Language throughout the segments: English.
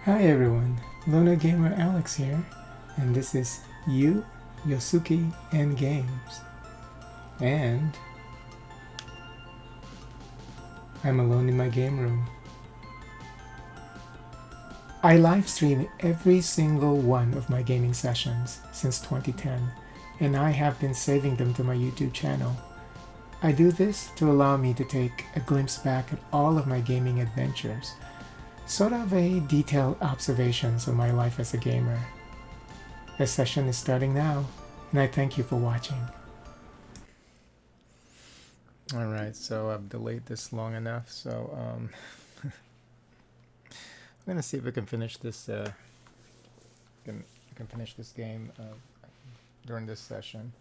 Hi everyone, Luna Gamer Alex here, and this is YosUki, and Games. And I'm alone in my game room. I live stream every single one of my gaming sessions since 2010, and I have been saving them to my YouTube channel. I do this to allow me to take a glimpse back at all of my gaming adventures, sort of a detailed observations of my life as a gamer. The session is starting now, and I thank you for watching. Alright, so I've delayed this long enough, so I'm gonna see if we can finish this can finish this game during this session.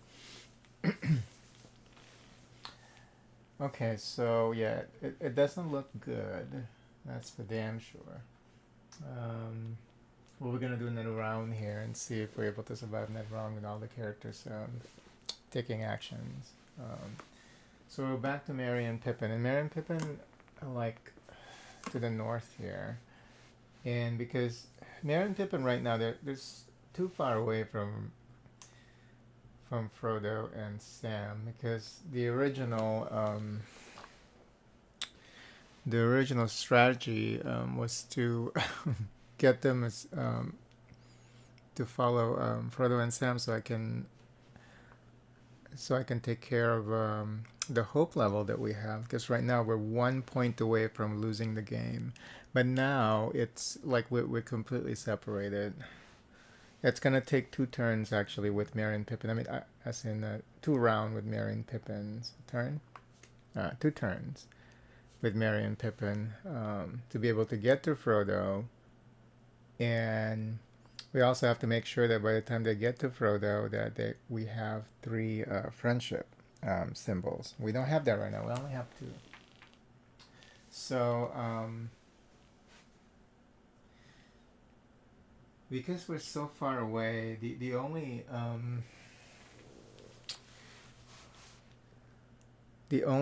Okay, so yeah, it doesn't look good. That's for damn sure. Well, we're gonna do another round here and see if we're able to survive that round with all the characters taking actions. So we're back to Merry and Pippin, and Merry and Pippin are like to the north here, and because Merry and Pippin right now they're too far away from Frodo and Sam, because the original strategy was to get them to follow Frodo and Sam, so I can take care of the hope level that we have, because right now we're 1 point away from losing the game, but now it's like we're completely separated. It's gonna take 2 turns actually with Merry and Pippin. I mean, as in 2 round with Merry and Pippin's turn. 2 turns with Merry and Pippin to be able to get to Frodo, and we also have to make sure that by the time they get to Frodo, that we have 3 friendship symbols. We don't have that right now. We only have 2. So because we're so far away, the only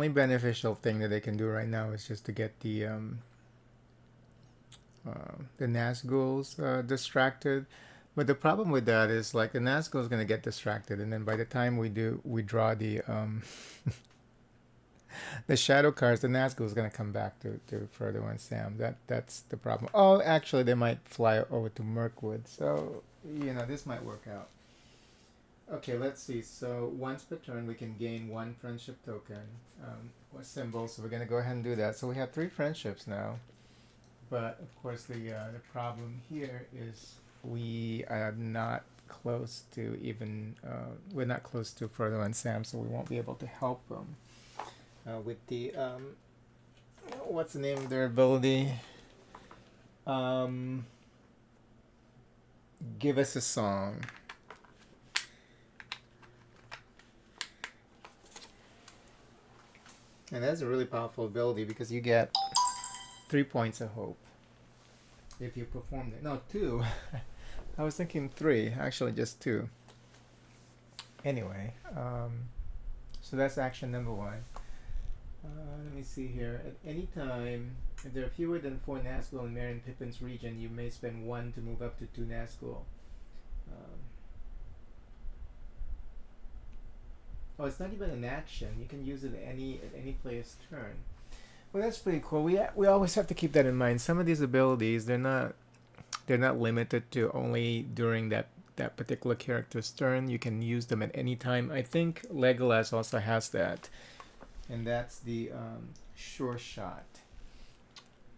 beneficial thing that they can do right now is just to get the Nazguls distracted. But the problem with that is, like, the Nazgul is going to get distracted, and then by the time we draw the shadow cards, the Nazgul is going to come back to Frodo and Sam. That's the problem. Oh, actually, they might fly over to Mirkwood, so this might work out. Okay, let's see. So once per turn, we can gain 1 friendship token or symbol. So we're gonna go ahead and do that. So we have 3 friendships now. But of course, the problem here is we are not close to we're not close to Frodo and Sam, so we won't be able to help them with the what's the name of their ability? Um, Give us a song. And that's a really powerful ability because you get 3 points of hope if you perform it. No, 2. I was thinking 3. Actually, just 2. Anyway, so that's action number 1. Let me see here. At any time, if there are fewer than 4 Nazgul in Merry and Pippin's region, you may spend 1 to move up to 2 Nazgul. Oh, it's not even an action. You can use it at any player's turn. Well, that's pretty cool. We always have to keep that in mind. Some of these abilities, they're not limited to only during that particular character's turn. You can use them at any time. I think Legolas also has that, and that's the sure shot.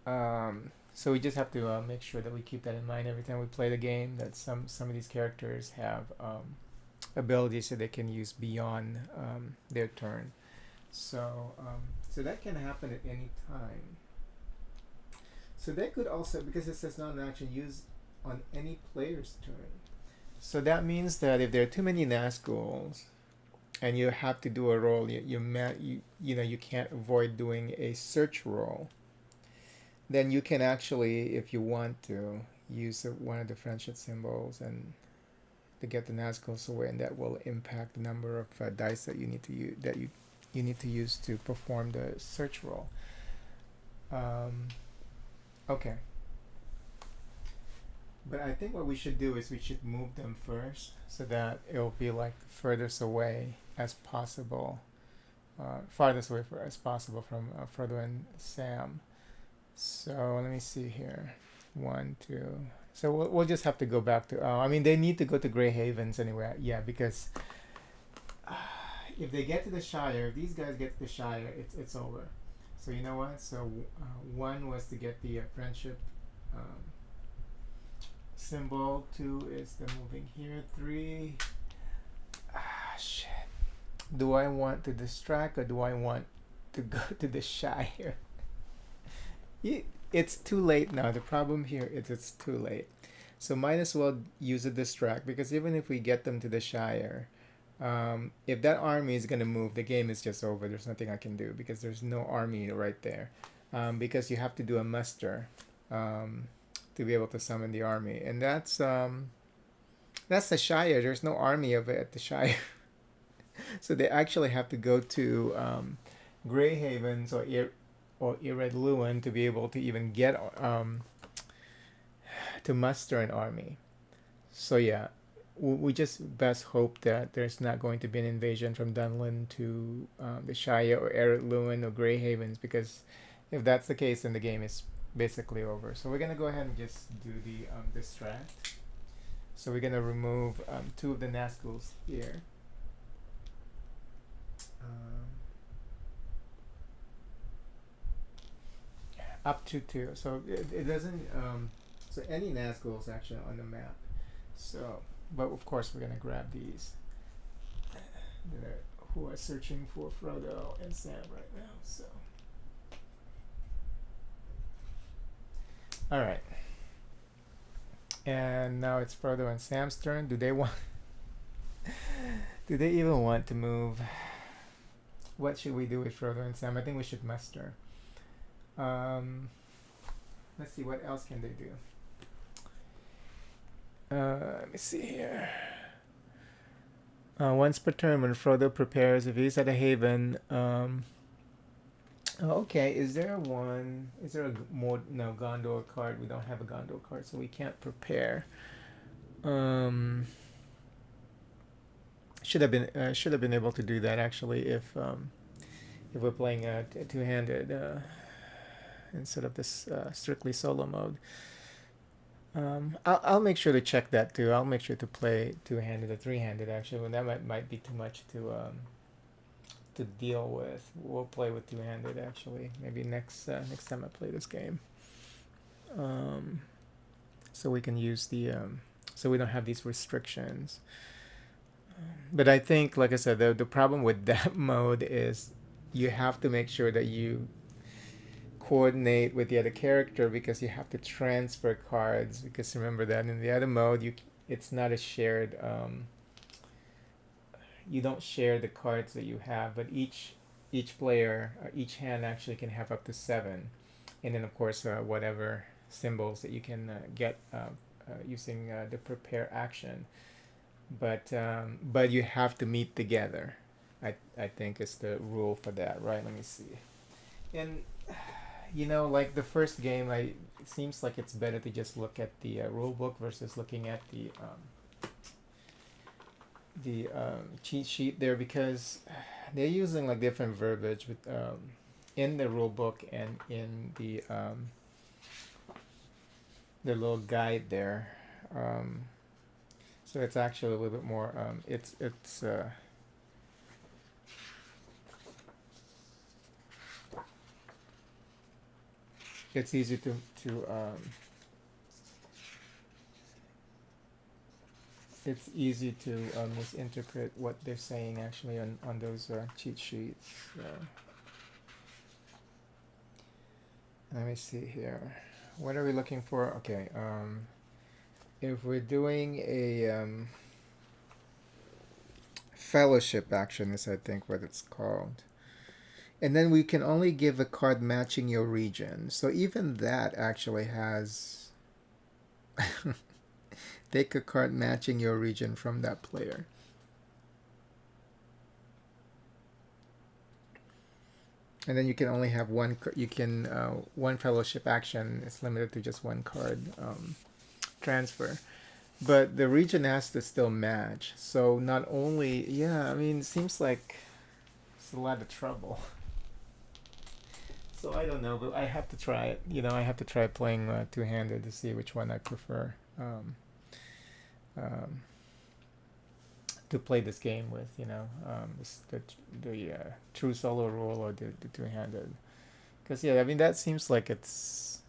So we just have to make sure that we keep that in mind every time we play the game. That some of these characters have abilities that they can use beyond their turn. So so that can happen at any time. So they could also, because it says not an action, use on any player's turn. So that means that if there are too many Nazguls and you have to do a roll, you can't avoid doing a search roll, then you can actually, if you want to, use one of the friendship symbols and to get the Nazguls away, and that will impact the number of dice that you need to use you need to use to perform the search roll. Okay. But I think what we should do is we should move them first so that it'll be like furthest away as possible, farthest away as possible from Frodo and Sam. So let me see here. One, two. So we'll just have to go back to. I mean, they need to go to Grey Havens anyway. Yeah, because uh, if they get to the Shire, if these guys get to the Shire, it's over. So you know what? So one was to get the friendship symbol. Two is the moving here. Three. Shit. Do I want to distract or do I want to go to the Shire? It's too late now. The problem here is it's too late. So might as well use a distract because even if we get them to the Shire, if that army is gonna move, the game is just over. There's nothing I can do because there's no army right there. Because you have to do a muster to be able to summon the army, and that's the Shire. There's no army of it at the Shire, so they actually have to go to Grey Havens or Ered Luin to be able to even get to muster an army. So yeah, we just best hope that there's not going to be an invasion from Dunlin to the Shire or Ered Luin or Grey Havens, because if that's the case, then the game is basically over. So we're gonna go ahead and just do the distract. So we're gonna remove two of the Nazguls here. Up to two. So it doesn't. So any Nazguls actually on the map. So, but of course we're gonna grab these who are searching for Frodo and Sam right now. So, all right. And now it's Frodo and Sam's turn. Do they want? Do they even want to move? What should we do with Frodo and Sam? I think we should muster. Let's see, what else can they do? Let me see here. Once per turn, when Frodo prepares, if he's at a haven. Okay, is there a more, no, Gondor card? We don't have a Gondor card, so we can't prepare. Should have been able to do that actually if we're playing a two-handed instead of this strictly solo mode. I'll make sure to check that too. I'll make sure to play two-handed or three-handed actually. Well, that might be too much to deal with. We'll play with two-handed actually. Maybe next time I play this game. So we can use the so we don't have these restrictions. But I think, like I said, the problem with that mode is you have to make sure that you coordinate with the other character because you have to transfer cards, because remember that in the other mode it's not a shared you don't share the cards that you have, but each player each hand actually can have up to 7, and then of course whatever symbols that you can get using the prepare action, but you have to meet together. I think is the rule for that, right? Let me see. And like the first game, it seems like it's better to just look at the rule book versus looking at the cheat sheet there, because they're using like different verbiage with in the rule book and in the little guide there. So it's actually a little bit more. It's easy to it's easy to misinterpret what they're saying actually on those cheat sheets. Let me see here. What are we looking for? Okay. If we're doing a fellowship action, is I think what it's called. And then we can only give a card matching your region. So even that actually has take a card matching your region from that player. And then you can only have one fellowship action. It's limited to just one card transfer. But the region has to still match. So not only, yeah, I mean, it seems like it's a lot of trouble. So I don't know, but I have to try it. I have to try playing two-handed to see which one I prefer um, to play this game with. The true solo rule or the two-handed. Because yeah, I mean that seems like it's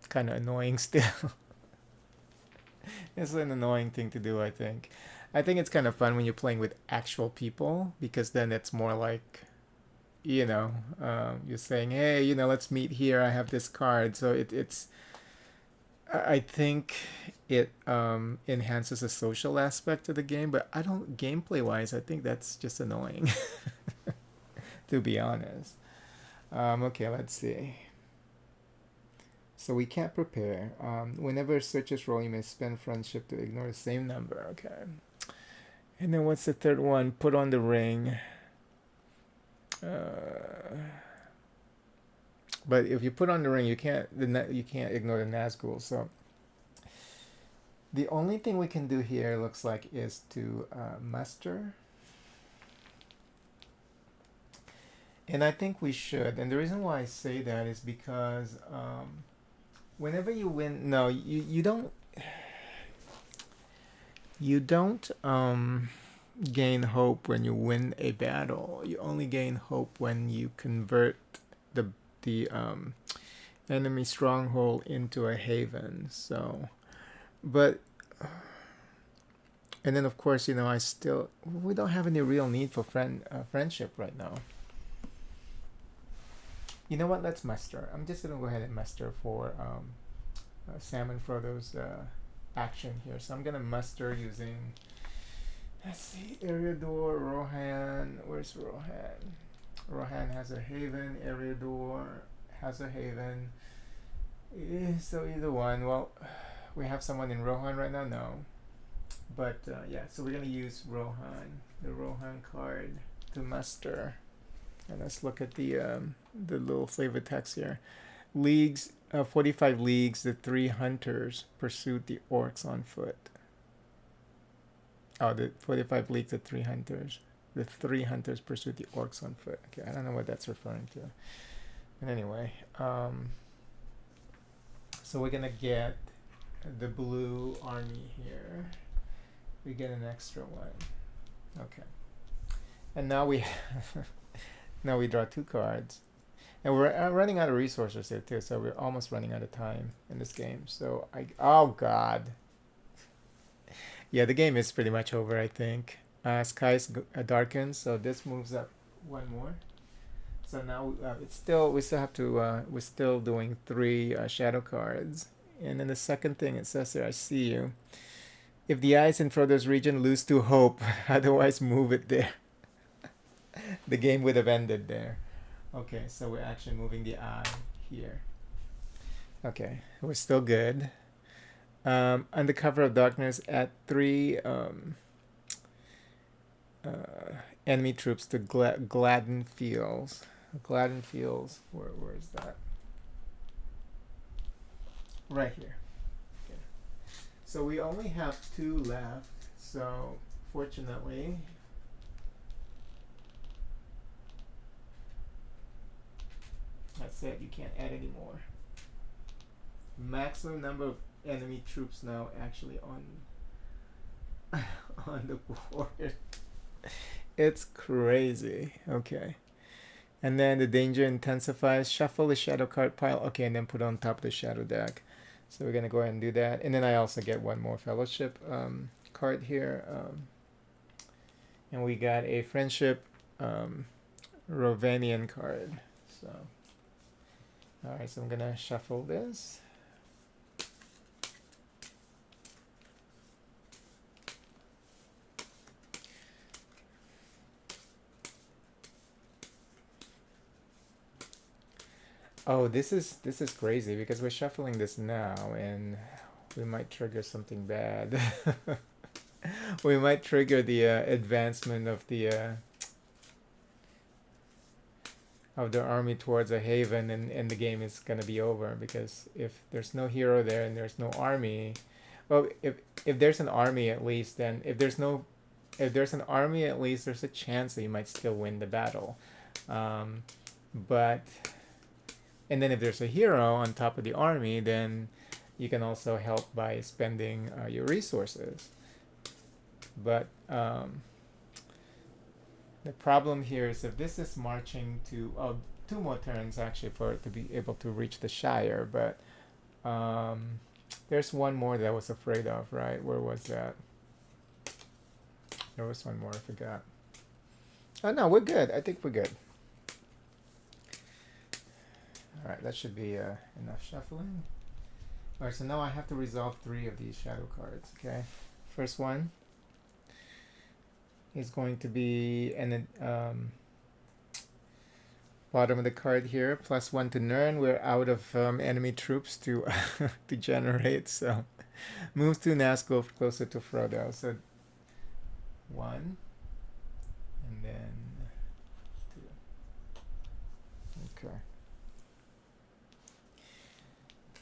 kind of annoying still. It's an annoying thing to do. I think it's kind of fun when you're playing with actual people because then it's more like you're saying, hey, let's meet here. I have this card, so it's. I think it enhances the social aspect of the game, but I don't gameplay wise. I think that's just annoying, to be honest. Okay, let's see. So we can't prepare. Whenever searches roll, you may spend friendship to ignore the same number. Okay. And then what's the third one? Put on the ring. But if you put on the ring, you can't ignore the Nazgul. So the only thing we can do here looks like is to muster. And I think we should. And the reason why I say that is because whenever you win, no, you don't. You don't gain hope when you win a battle. You only gain hope when you convert the enemy stronghold into a haven. So, but and then of course we don't have any real need for friendship right now. You know what? Let's muster. I'm just gonna go ahead and muster for Sam and Frodo's action here. So I'm gonna muster using. Let's see, Eriador, Rohan. Where's Rohan? Rohan has a haven. Eriador has a haven. So either one. Well, we have someone in Rohan right now. No, but yeah. So we're gonna use Rohan, the Rohan card, to muster. And let's look at the little flavor text here. Leagues, 45 leagues. The 3 hunters pursued the orcs on foot. Oh, the 45 leagues. The 3 hunters. The 3 hunters pursued the orcs on foot. Okay, I don't know what that's referring to. But anyway, so we're gonna get the blue army here. We get an extra one. Okay, and now we. Now we draw 2 cards. And we're running out of resources here too, so we're almost running out of time in this game. So oh god. Yeah, the game is pretty much over, I think. Skies darkens, so this moves up 1 more. So now we're still doing 3 shadow cards. And then the second thing it says there, I see you. If the eyes in Frodo's region lose to hope, otherwise move it there. The game would have ended there. Okay, so we're actually moving the eye here. Okay, we're still good. Under cover of darkness, add 3 enemy troops to Gladden Fields. Gladden Fields, where is that? Right here. Okay. So we only have 2 left. So fortunately, that's it. You can't add any more. Maximum number of enemy troops now actually on on the board. It's crazy. Okay. And then the danger intensifies. Shuffle the shadow card pile. Okay, and then put on top of the shadow deck. So we're gonna go ahead and do that. And then I also get 1 more fellowship card here. And we got a friendship Rovanian card. So alright, so I'm gonna shuffle this. Oh, this is crazy because we're shuffling this now and we might trigger something bad. We might trigger the advancement of the army towards a haven, and the game is gonna be over because if there's no hero there and there's no army, well, if there's an army at least, then if there's an army at least, there's a chance that you might still win the battle. Um, but and then if there's a hero on top of the army, then you can also help by spending your resources. But the problem here is if this is marching to two more turns actually for it to be able to reach the Shire, but there's one more that I was afraid of, right? Where was that? There was one more, I forgot. Oh no, we're good. I think we're good. Alright, that should be enough shuffling. Alright, so now I have to resolve 3 of these shadow cards, okay? First one is going to be an bottom of the card here, +1 to Nern. We're out of enemy troops to to generate, so move 2 Nazgul closer to Frodo. So 1 and then 2. Okay.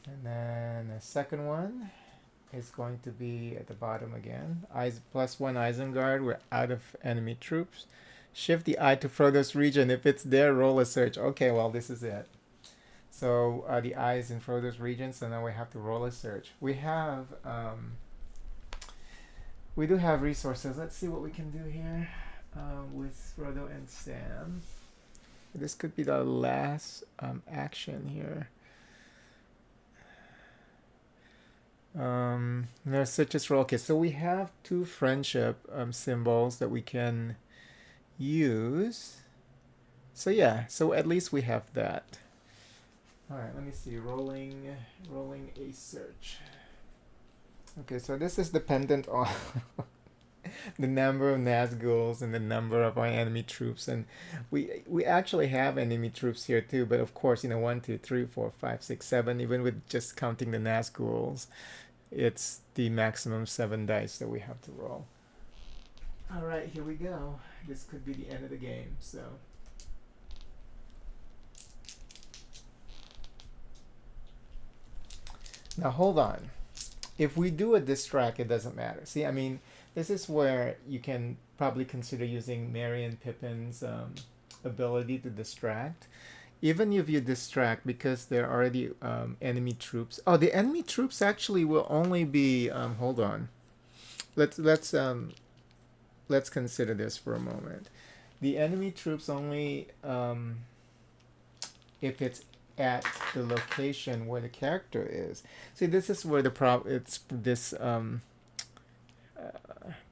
And then the second one is going to be at the bottom again. +1 Isengard. We're out of enemy troops. Shift the eye to Frodo's region. If it's there, roll a search. Okay, well, this is it. So the eye is in Frodo's region, so now we have to roll a search. We have, we do have resources. Let's see what we can do here with Frodo and Sam. This could be the last action here. There's such as roll. Okay, so we have 2 friendship symbols that we can use. So yeah, so at least we have that. All right, let me see. Rolling a search. Okay, so this is dependent on the number of Nazguls and the number of our enemy troops, and we actually have enemy troops here too. But of course, 1, 2, 3, 4, 5, 6, 7. Even with just counting the Nazguls, it's the maximum 7 dice that we have to roll. All right, here we go. This could be the end of the game. So. Now hold on. If we do a distract, it doesn't matter. See, I mean, this is where you can probably consider using Merry and Pippin's ability to distract. Even if you distract, because there are already enemy troops. Oh, the enemy troops actually will only be. Hold on. Let's consider this for a moment. The enemy troops only if it's at the location where the character is. See, this is where it's this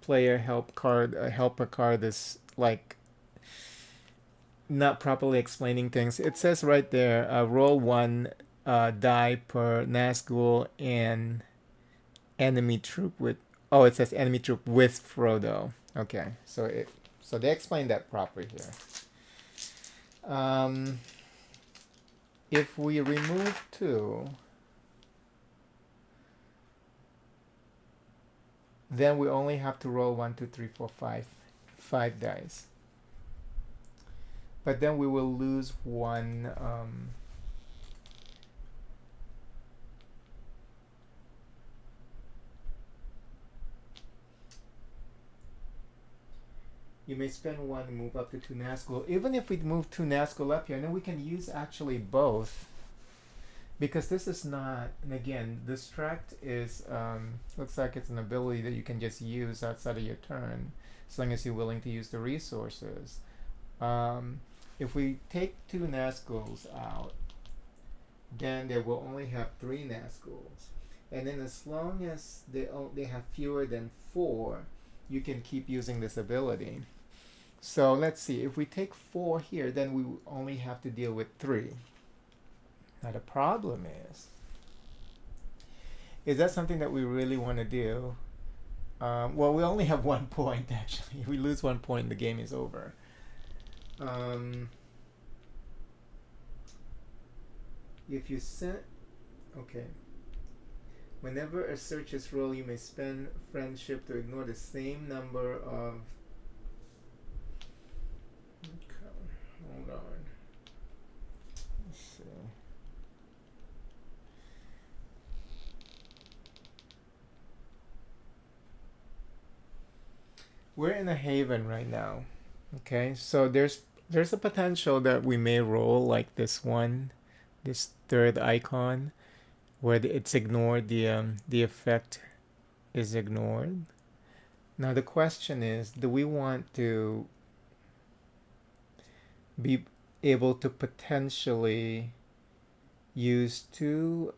player helper card is like not properly explaining things. It says right there, roll 1 die per Nazgul and enemy troop with. Oh, it says enemy troop with Frodo. Okay, so they explained that properly here. If we remove 2, then we only have to roll 1, 2, 3, 4, 5 dice. But then we will lose 1. You may spend 1 and move up to 2 Nazgul. Even if we move 2 Nazgul up here, then we can use actually both. Because this is not, and again, distract is, looks like it's an ability that you can just use outside of your turn, as long as you're willing to use the resources. If we take 2 Nazguls out, then they will only have 3 Nazguls. And then as long as they have fewer than 4, you can keep using this ability. So let's see, if we take 4 here, then we only have to deal with 3. Now the problem is that something that we really want to do? Well, we only have 1 point actually. If we lose 1 point, the game is over. If you set, okay. Whenever a search is rolled, you may spend friendship to ignore the same number of. Okay, hold on. Let's see. we're in a haven right now. Okay, so there's a potential that we may roll like this one, this third icon, where it's ignored. The effect is ignored. Now the question is, do we want to be able to potentially use two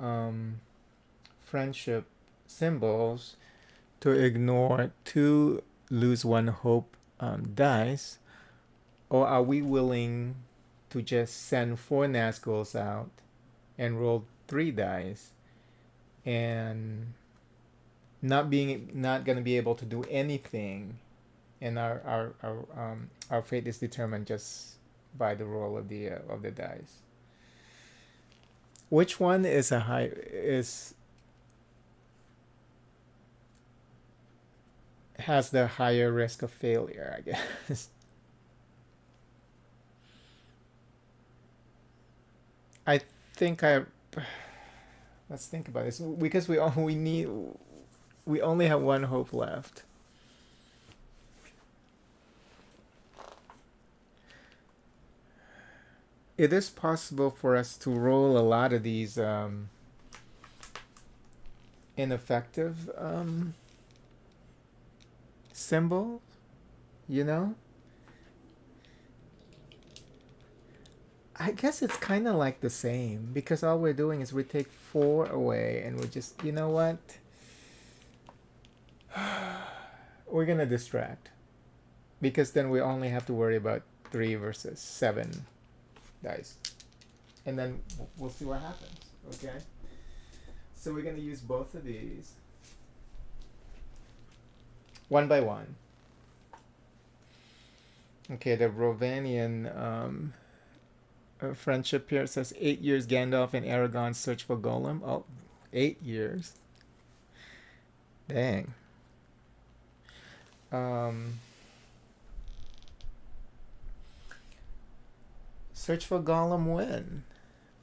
friendship symbols to ignore two lose one hope dice, or are we willing to just send four Nazguls out and roll three dice and not gonna be able to do anything, and our fate is determined just by the roll of the dice. Which one is a high is has the higher risk of failure, I guess. I think I let's think about this because we only have one hope left. It is possible for us to roll a lot of these ineffective symbols, you know? I guess it's kind of like the same because all we're doing is we take four away and we just, you know what? We're going to distract because then we only have to worry about 3 versus 7 dice. And then we'll see what happens, okay? So we're going to use both of these one by one. Okay, the Rovanian friendship here says 8 years Gandalf and Aragorn search for Gollum. Oh, 8 years. Dang. Search for Gollum when?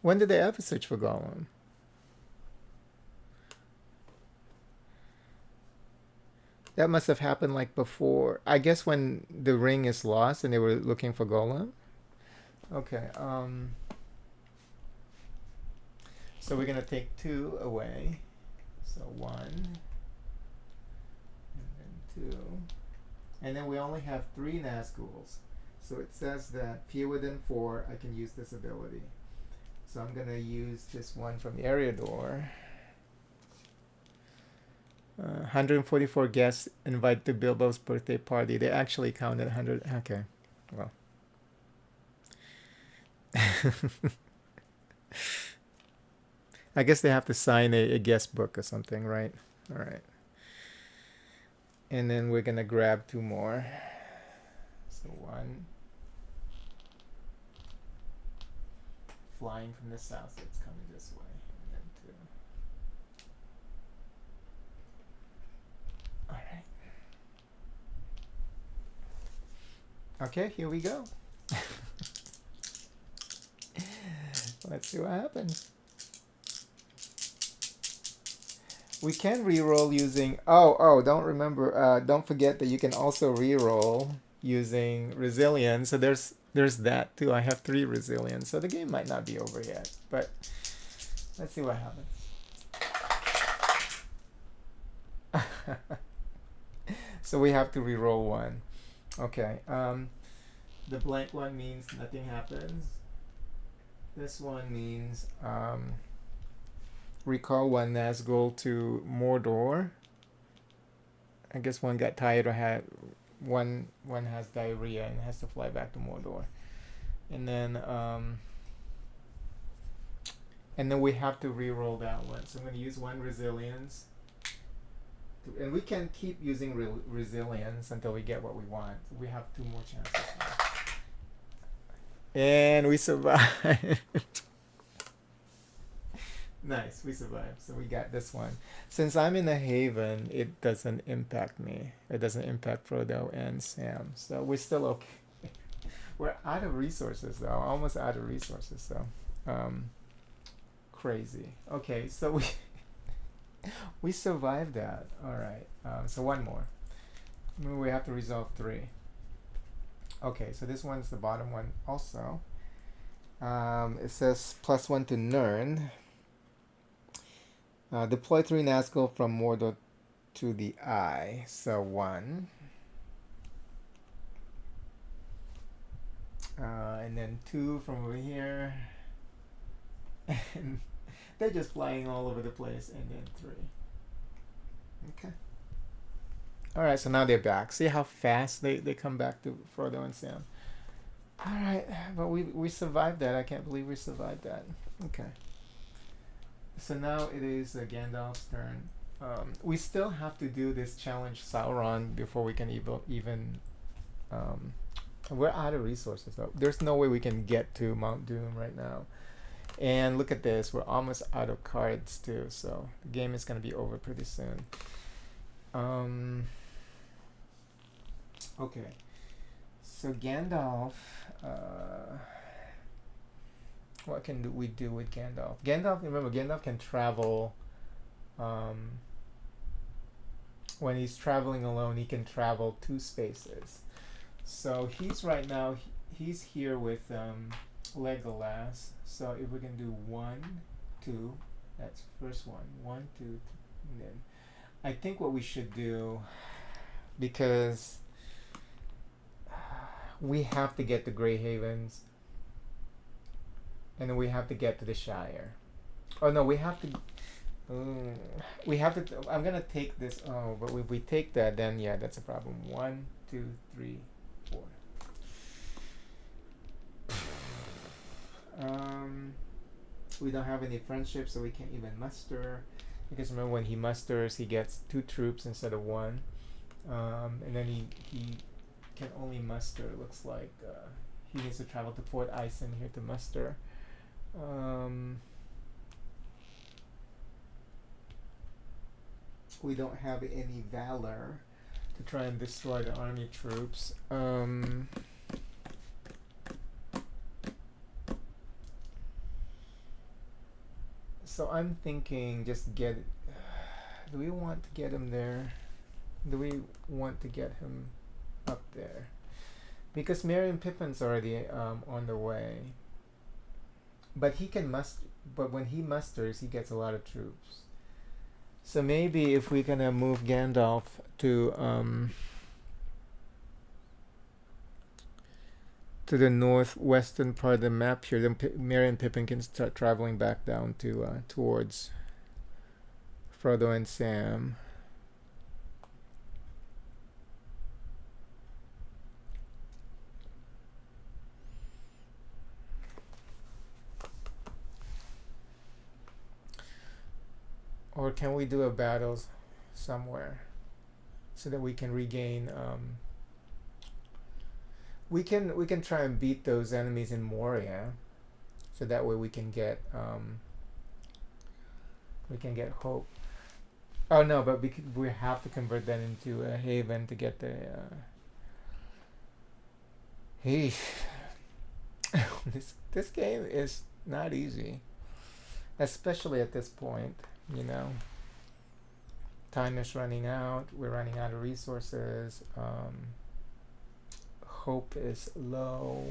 When did they ever search for Gollum? That must have happened like before. I guess when the ring is lost and they were looking for Gollum. Okay. So we're gonna take 2 away. So 1 and then 2, and then we only have 3 Nazguls. So it says that fewer than 4, I can use this ability. So I'm gonna use this one from Eriador. 144 guests invited to Bilbo's birthday party. They actually counted 100. Okay, well. I guess they have to sign a guest book or something, right? All right. And then we're gonna grab 2 more. So 1. Flying from the south, so it's coming this way. And then 2. Alright. Okay, here we go. Let's see what happens. We can reroll using don't forget that you can also reroll using resilience. So there's that too. I have 3 resilience, so the game might not be over yet, but let's see what happens. So we have to reroll 1. Okay. The blank one means nothing happens. This one means recall 1 Nazgul to Mordor. I guess one got tired or had one has diarrhea and has to fly back to Mordor. And then we have to re-roll that one. So I'm going to use 1 resilience. And we can keep using resilience until we get what we want. So we have 2 more chances now. And we survived. Nice, we survived. So we got this one. Since I'm in a haven, it doesn't impact me. It doesn't impact Frodo and Sam. So we're still okay. We're out of resources though. Almost out of resources. So crazy. Okay, so we we survived that. All right. So 1 more. We have to resolve 3. Okay, so this one's the bottom one also. It says +1 to Nern. Deploy 3 Nazgul from Mordor to the eye. So 1. And then 2 from over here. And they're just flying all over the place. And then 3. Okay. Alright, so now they're back. See how fast they come back to Frodo and Sam. Alright, but we survived that. I can't believe we survived that. Okay. So now it is Gandalf's turn. We still have to do this challenge Sauron before we can even we're out of resources though. There's no way we can get to Mount Doom right now. And look at this, we're almost out of cards too, so the game is going to be over pretty soon. Okay, so Gandalf, what can we do with Gandalf? Remember, Gandalf can travel, when he's traveling alone, he can travel 2 spaces. So he's right now, he's here with Legolas. So if we can do 1, 2, that's first one. 1, 2, 3, and then I think what we should do, because we have to get to Grey Havens, and then we have to get to the Shire. Oh no, we have to. I'm gonna take this. Oh, but if we take that, then yeah, that's a problem. 1, 2, 3, 4. We don't have any friendship, so we can't even muster. Because remember, when he musters, he gets 2 troops instead of 1, and then he can only muster. Looks like he needs to travel to Fort Ison here to muster. We don't have any valor to try and destroy the army troops. So I'm thinking just get. Do we want to get him there? Do we want to get him up there? Because Merry and Pippin's already on the way. But he can muster. But when he musters, he gets a lot of troops. So maybe if we're gonna move Gandalf to the northwestern part of the map here, then Merry and Pippin can start traveling back down to towards Frodo and Sam. Or can we do a battle somewhere so that we can regain we can try and beat those enemies in Moria, so that way we can get hope. Oh no, but we have to convert that into a haven to get the hey. This game is not easy, especially at this point. You know, time is running out. We're running out of resources. Hope is low.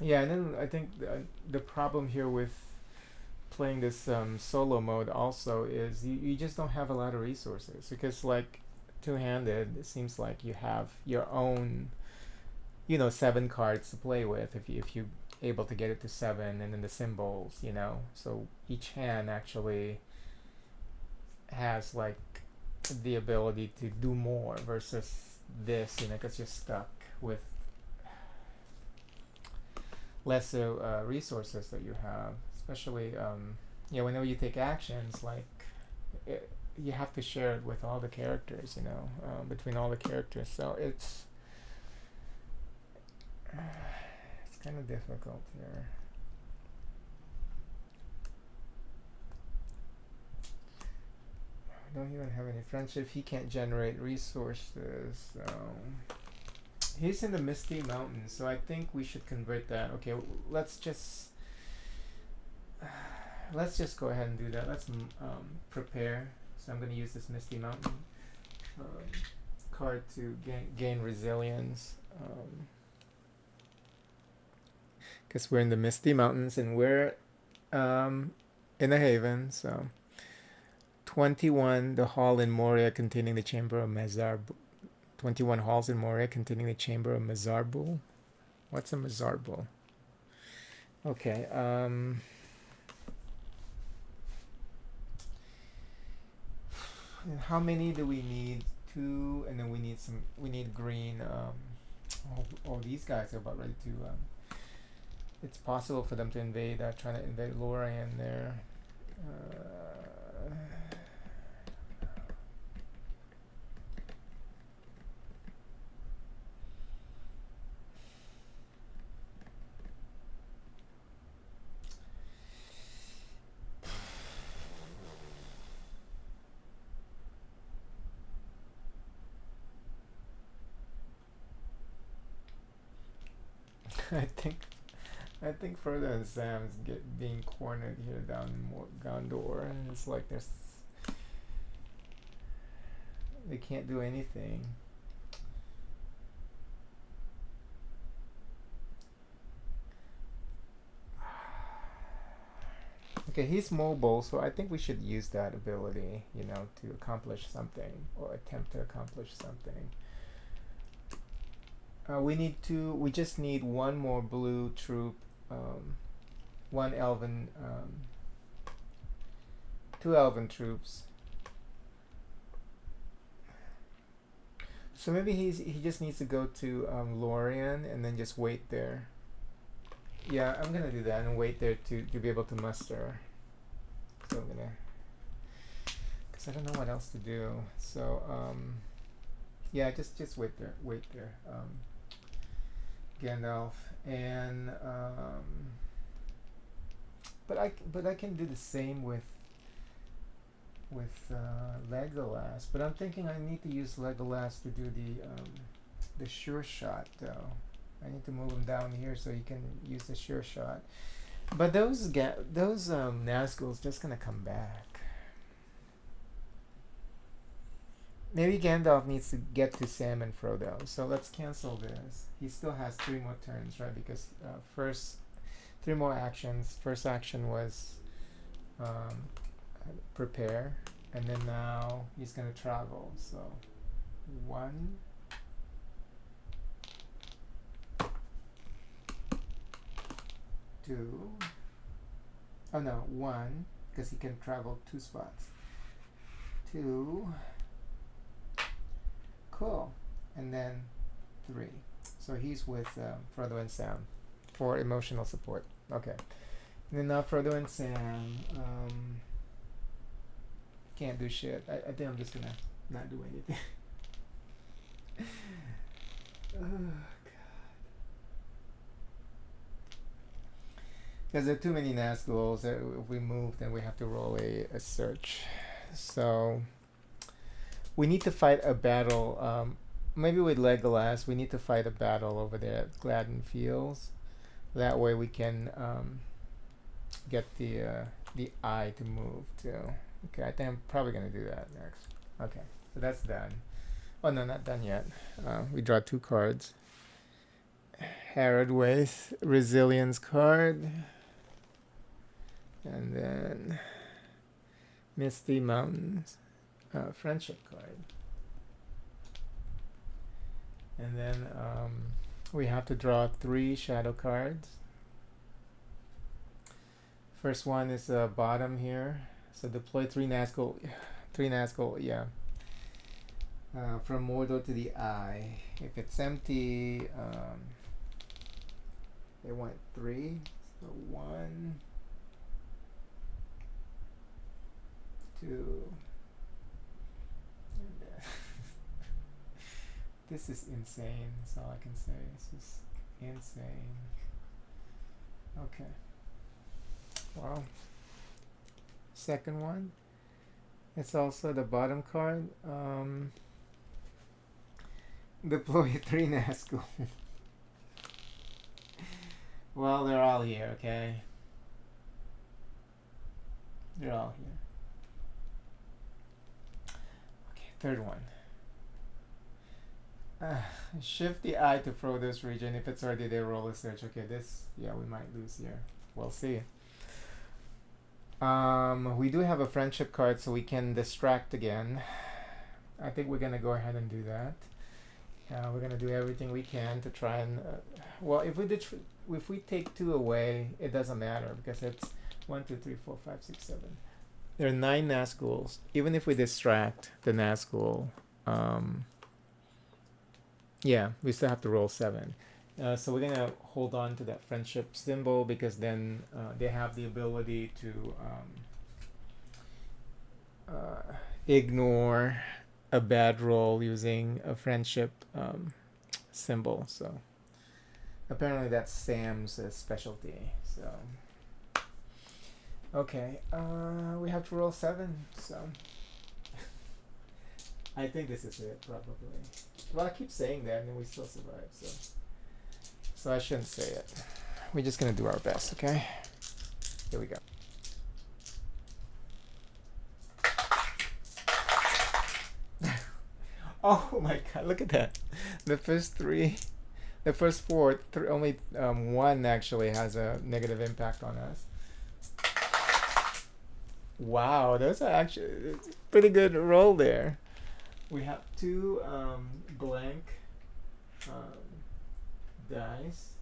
Yeah, and then I think the problem here with playing this solo mode also is you just don't have a lot of resources, because like two-handed, it seems like you have your own 7 cards to play with if you able to get it to 7, and then the symbols, so each hand actually has like the ability to do more versus this, because you're stuck with lesser resources that you have, especially whenever you take actions, like you have to share it with all the characters, between all the characters, so it's kind of difficult here. I don't even have any friendship. He can't generate resources, so He's in the Misty Mountains, so I think we should convert that. Okay, let's just go ahead and do that. Let's prepare. So I'm going to use this Misty Mountain um, card to gain resilience. Because we're in the Misty Mountains and we're in a haven. So 21, the hall in Moria containing the chamber of Mazarbu. 21 halls in Moria containing the chamber of Mazarbu. What's a Mazarbu? Okay. How many do we need? 2, and then we need some. We need green. These guys are about ready to. It's possible for them to invade. Trying to invade Lorien there. I think Frodo and Sam's being cornered here down in Gondor. It's like they can't do anything. Okay, he's mobile, so I think we should use that ability, to accomplish something or attempt to accomplish something. We just need one more blue troop, one elven, 2 elven troops. So maybe he just needs to go to Lorien and then just wait there. Yeah, I'm gonna do that and wait there to be able to muster. So I'm gonna, because I don't know what else to do. So yeah, just wait there, Gandalf, and but I can do the same with Legolas. But I'm thinking I need to use Legolas to do the sure shot though. I need to move him down here so he can use the sure shot. But those Nazgul's just gonna come back. Maybe Gandalf needs to get to Sam and Frodo. So let's cancel this. He still has 3 more turns, right? Because first 3 more actions. First action was prepare, and then now he's gonna travel. So 1. 2. Oh no, 1, because he can travel 2 spots. 2. Cool. And then 3. So he's with Frodo and Sam for emotional support. Okay. And then now Frodo and Sam can't do shit. I think I'm just gonna not do anything. Because there are too many Nazguls. If we move, then we have to roll a search. So we need to fight a battle. Maybe with Legolas, we need to fight a battle over there at Gladden Fields. That way we can get the eye to move too. Okay, I think I'm probably gonna do that next. Okay, so that's done. Oh no, not done yet. We draw 2 cards. Harrowed Waste, Resilience card. And then Misty Mountains, Friendship card. And then we have to draw 3 shadow cards. First one is the bottom here. So deploy 3 Nazgul, yeah. From Mordor to the Eye. If it's empty, they want 3. So 1, 2, and this is insane. That's all I can say. This is insane. Okay. Wow. Second one. It's also the bottom card. deploy 3 Nazgul. Well, they're all here, okay? They're all here. Okay, third one. Shift the eye to Frodo's region. If it's already there, roll a search. Okay, this, yeah, we might lose here. We'll see. We do have a friendship card, so we can distract again. I think we're gonna go ahead and do that. We're gonna do everything we can to try and. Well, if we take 2 away, it doesn't matter because it's 1, 2, 3, 4, 5, 6, 7. There are 9 Nazguls. Even if we distract the Nazgul, yeah, we still have to roll 7. So we're gonna hold on to that friendship symbol because then they have the ability to ignore a bad roll using a friendship symbol. So apparently that's Sam's specialty. So okay, we have to roll 7. So I think this is it probably. Well, I keep saying that and then we still survive. So I shouldn't say it. We're just gonna do our best, okay? Here we go. Oh my god, look at that. The first 4, only 1 actually has a negative impact on us. Wow, those are actually pretty good roll there. We have 2 blank dice,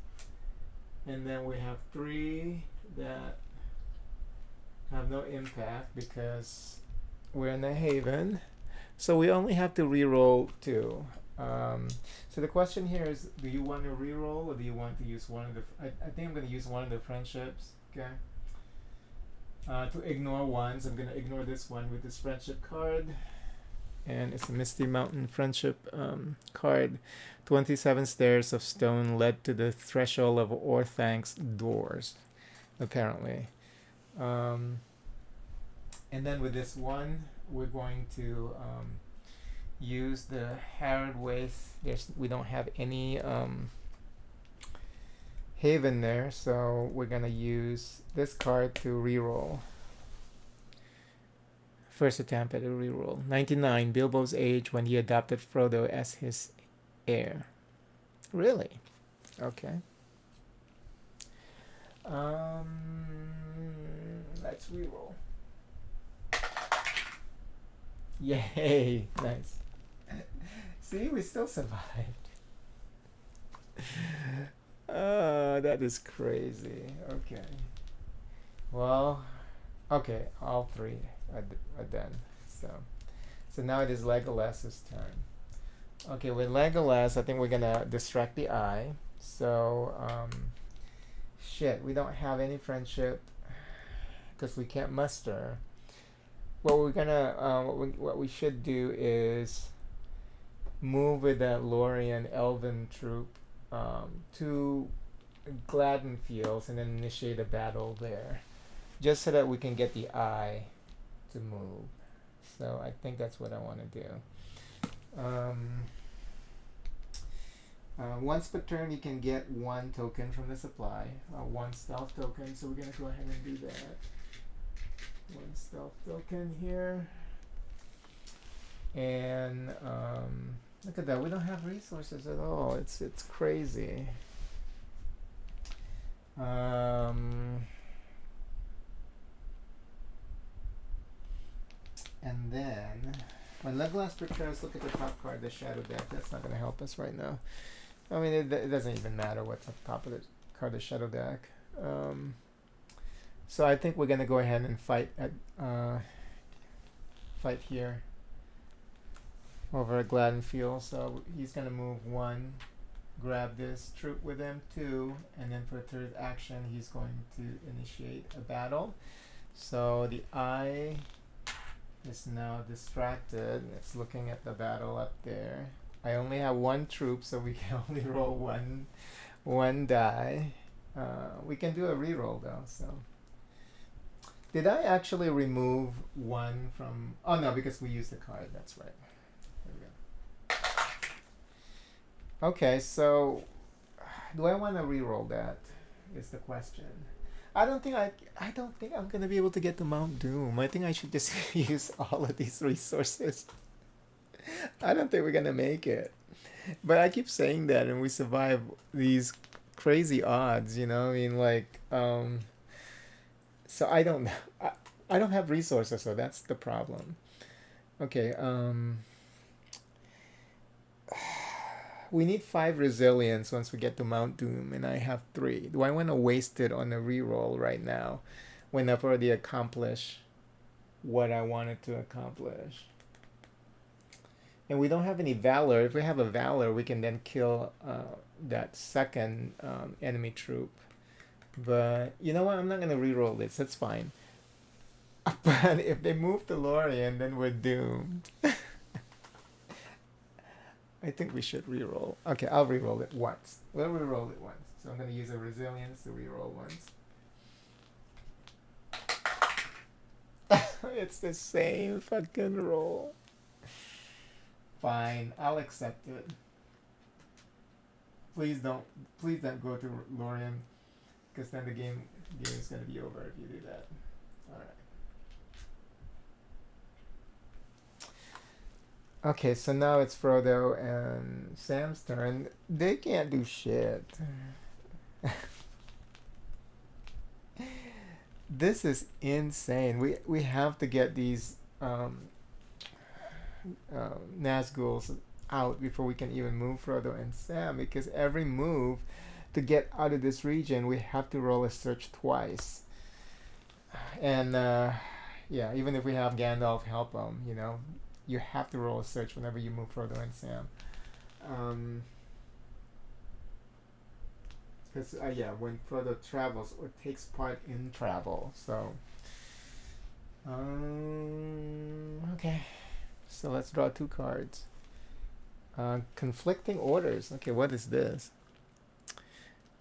and then we have 3 that have no impact because we're in a haven. So we only have to re-roll 2. So the question here is, do you want to re-roll or do you want to use one of the... I think I'm going to use one of the friendships, okay? To ignore ones, I'm going to ignore this one with this friendship card. And it's a Misty Mountain friendship card. 27 stairs of stone led to the threshold of Orthank's doors, apparently. And then with this one, we're going to use the Harrod Waste. We don't have any haven there, so we're going to use this card to reroll. First attempt at a reroll. 99, Bilbo's age when he adopted Frodo as his heir. Really? Okay. Let's reroll. Yay! Nice. See, we still survived. That is crazy. Okay. Well, okay, all 3 are done. So now it is Legolas's turn. Okay, with Legolas, I think we're gonna distract the eye. So, shit, we don't have any friendship because we can't muster. What we're gonna, what we should do is move with that Lorien Elven troop to Gladden Fields and then initiate a battle there, just so that we can get the eye to move. So I think that's what I want to do. Once per turn, you can get 1 token from the supply, 1 stealth token. So we're gonna go ahead and do that. 1 stealth token here, and look at that. We don't have resources at all. It's crazy. And then when Legolas prepares, look at the top card, the Shadow Deck. That's not going to help us right now. I mean, it doesn't even matter what's on top of the card, the Shadow Deck. So I think we're going to go ahead and fight here over at Gladden Field. So he's going to move 1, grab this troop with him, 2, and then for 3rd action, he's going to initiate a battle. So the eye is now distracted. It's looking at the battle up there. I only have 1 troop, so we can only roll one die. We can do a reroll though. So did I actually remove 1 from? Oh no, because we used the card. That's right. There we Okay, so do I want to re-roll that? Is the question. I don't think I'm gonna be able to get to Mount Doom. I think I should just use all of these resources. I don't think we're gonna make it. But I keep saying that, and we survive these crazy odds. I mean, like, so I don't. I don't have resources, so that's the problem. Okay. We need 5 resilience once we get to Mount Doom, and I have 3. Do I want to waste it on a reroll right now, when I've already accomplished what I wanted to accomplish? And we don't have any valor. If we have a valor, we can then kill that second enemy troop. But you know what? I'm not gonna reroll this. That's fine. But if they move to Lorien, then we're doomed. I think we should reroll. Okay, I'll reroll it once. We'll reroll it once. So I'm gonna use a resilience to reroll once. It's the same fucking roll. Fine, I'll accept it. Please don't go to Lorien, because then the game is gonna be over if you do that. All right. Okay, so now it's Frodo and Sam's turn. They can't do shit. This is insane. We have to get these Nazguls out before we can even move Frodo and Sam, because every move to get out of this region, we have to roll a search twice. And yeah, even if we have Gandalf help them, you have to roll a search whenever you move Frodo and Sam. Because yeah, when Frodo travels or takes part in travel, so okay, so let's draw 2 cards. Conflicting orders. Okay, what is this?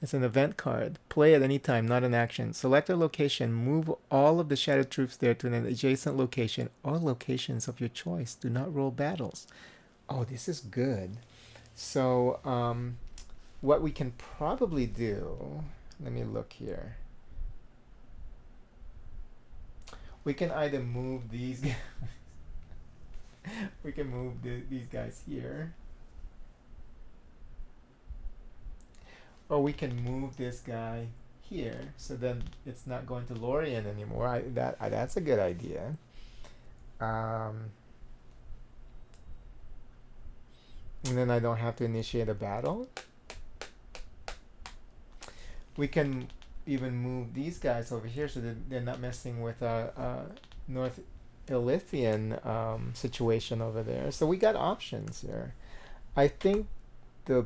It's an event card. Play at any time, not an action. Select a location. Move all of the shadow troops there to an adjacent location or locations of your choice. Do not roll battles. Oh, this is good. So, what we can probably do... Let me look here. We can either move these guys... we can move these guys here. Or we can move this guy here, so then it's not going to Lorien anymore. That's a good idea. And then I don't have to initiate a battle. We can even move these guys over here, so that they're not messing with North Ilithian situation over there. So we got options here. I think the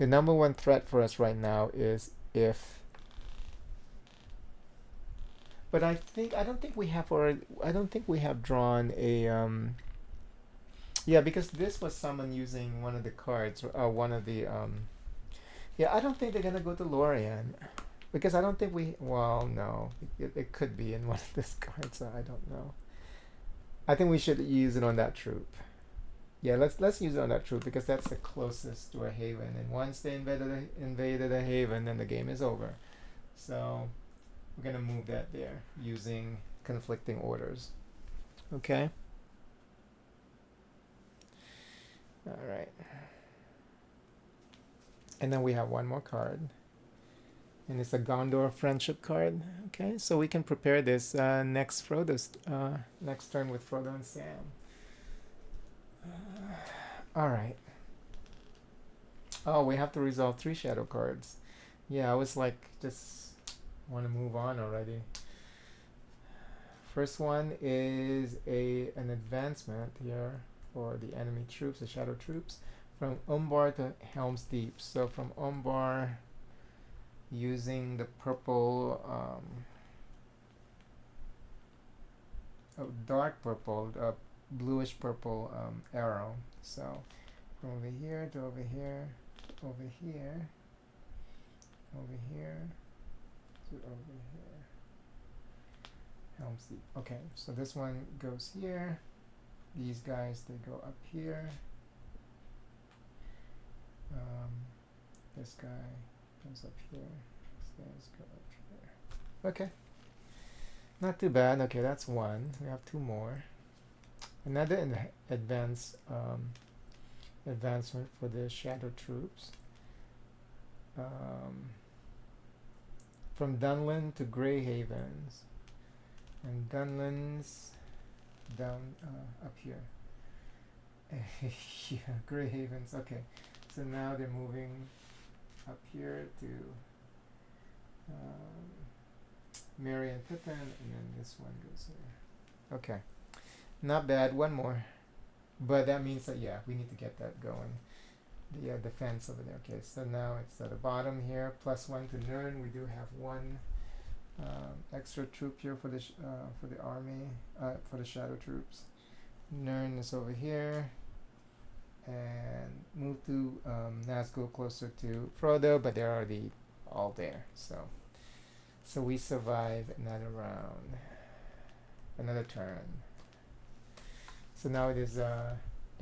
number one threat for us right now is if... But I don't think we have drawn a yeah, because this was summoned using one of the cards, one of the yeah, I don't think they're gonna go to Lorien, because I don't think well, no, it could be in one of these cards, so I don't know. I think we should use it on that troop. Yeah, let's use it on that troop, because that's the closest to a haven, and once they invaded a haven, then the game is over. So we're gonna move that there using conflicting orders. Okay. All right. And then we have one more card, and it's a Gondor friendship card. Okay, so we can prepare this next turn with Frodo and Sam. All right. Oh, we have to resolve 3 shadow cards. Yeah, I was like, just want to move on already. First one is an advancement here for the enemy troops, the shadow troops, from Umbar to Helm's Deep. So from Umbar, using the purple, dark purple, bluish purple arrow. So from over here to over here, to over here, over here, to over here. Helm's Deep. Okay, so this one goes here. These guys, they go up here. This guy goes up here. These guys go up here. Okay, not too bad. Okay, that's one. We have two more. Another advancement for the shadow troops. From Dunland to Grey Havens. And Dunland's down up here. Yeah, Grey Havens. Okay, so now they're moving up here to Merry and Pippin, and then this one goes here. Okay, not bad. One more, but that means that yeah, we need to get that going. The defense over there. Okay, so now it's at the bottom here. +1 to Nern. We do have one extra troop here for the army, for the shadow troops. Nern is over here, and move to Nazgul closer to Frodo, but they're already all there. So we survive another round, another turn. So now it is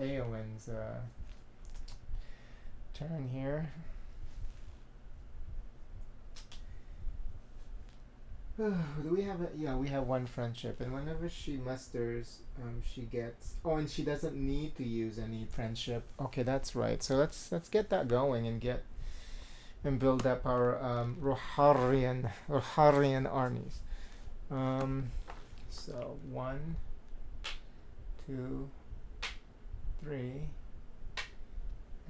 Eowyn's turn here. Do we have yeah, we have one friendship, and whenever she musters, she gets. Oh, and she doesn't need to use any friendship. Okay, that's right. So let's get that going and build up our Rohirrian armies. So 1, 2, 3,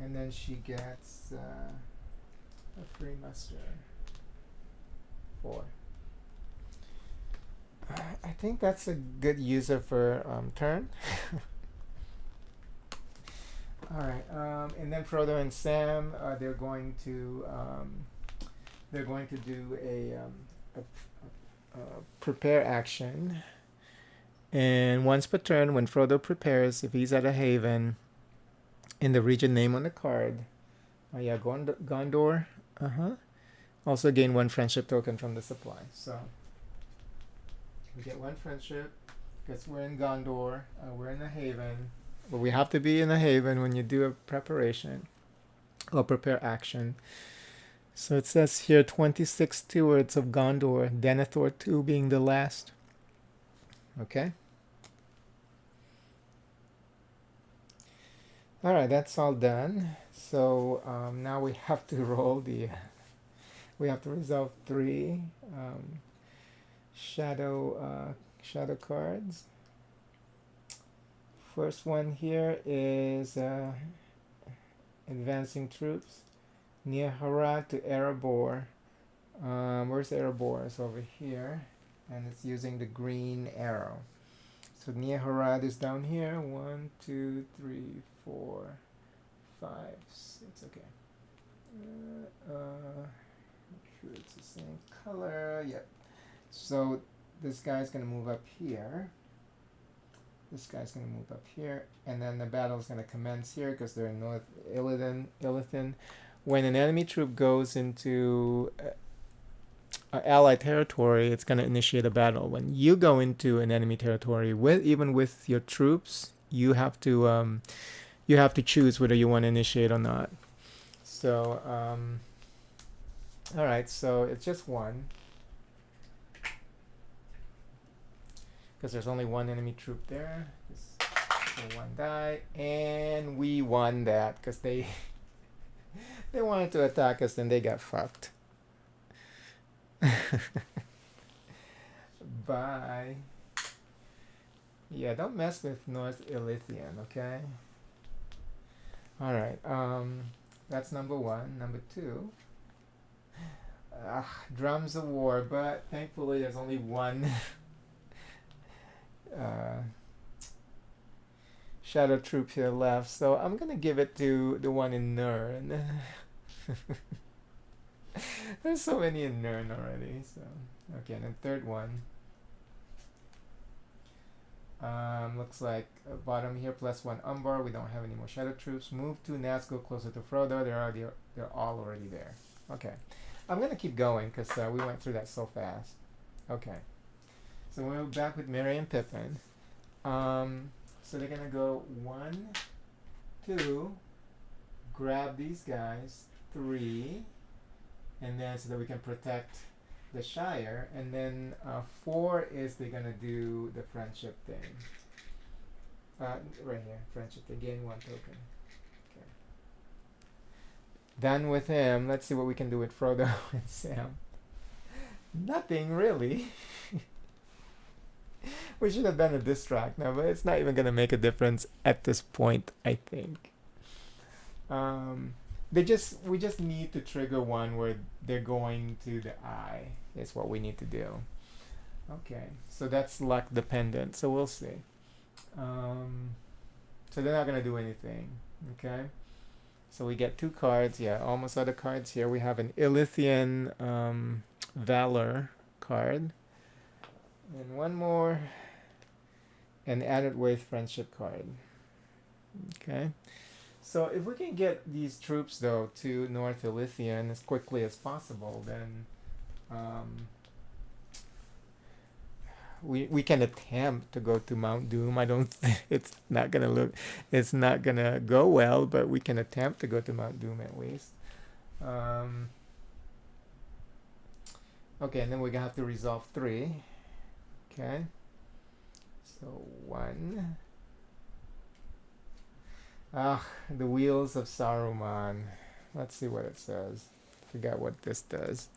and then she gets a free muster. 4. I think that's a good use of her turn. All right, and then Frodo and Sam, they're going to do a prepare action, and once per turn, when Frodo prepares, if he's at a haven in the region name on the card, yeah, Gondor, also gain 1 friendship token from the supply. So we get 1 friendship because we're in Gondor, we're in a haven. But we have to be in a haven when you do a preparation or prepare action. So it says here 26 stewards of Gondor, Denethor 2 being the last. Okay. All right, that's all done. So now we have to roll we have to resolve 3 shadow cards. First one here is advancing troops near Harad to Erebor. Where's Erebor? It's over here, and it's using the green arrow. So near Harad is down here. 1, 2, 3, 4, 5, 6. Okay. Make sure it's the same color. Yep. So this guy's gonna move up here. This guy's going to move up here, and then the battle's going to commence here because they're in North Illithin. When an enemy troop goes into allied territory, it's going to initiate a battle. When you go into an enemy territory, even with your troops, you have to choose whether you want to initiate or not. So, all right. So it's just 1. Because there's only 1 enemy troop there. Just 1 die, and we won that because they wanted to attack us, and they got fucked. Bye. Yeah, don't mess with North Illithian, okay? All right. That's number 1. Number 2. Drums of War, but thankfully there's only 1. Shadow troop here left, so I'm gonna give it to the one in Nern. There's so many in Nern already. So okay, and then third one. Looks like bottom here +1 Umbar. We don't have any more shadow troops. Move to Nazgul closer to Frodo. They're all already there. Okay, I'm gonna keep going because we went through that so fast. Okay. So we're back with Merry and Pippin. So they're gonna go 1, 2, grab these guys, 3, and then so that we can protect the Shire, and then 4 is they're gonna do the friendship thing. Right here, friendship. They gain 1 token. Okay. Done with him. Let's see what we can do with Frodo and Sam. Nothing really. We should have done a distract now, but it's not even gonna make a difference at this point, I think. We just need to trigger one where they're going to the eye. Is what we need to do. Okay, so that's luck dependent. So we'll see. So they're not gonna do anything. Okay. So we get 2 cards. Yeah, almost out of cards here. We have an Ilithian Valor card, and 1 more, an Added Weight Friendship card. Okay. So if we can get these troops though to North Ilithian as quickly as possible, then we can attempt to go to Mount Doom. I don't it's not gonna go well, but we can attempt to go to Mount Doom at least. Okay, and then we're gonna have to resolve 3. Okay. So 1. The Wheels of Saruman. Let's see what it says. Forgot what this does.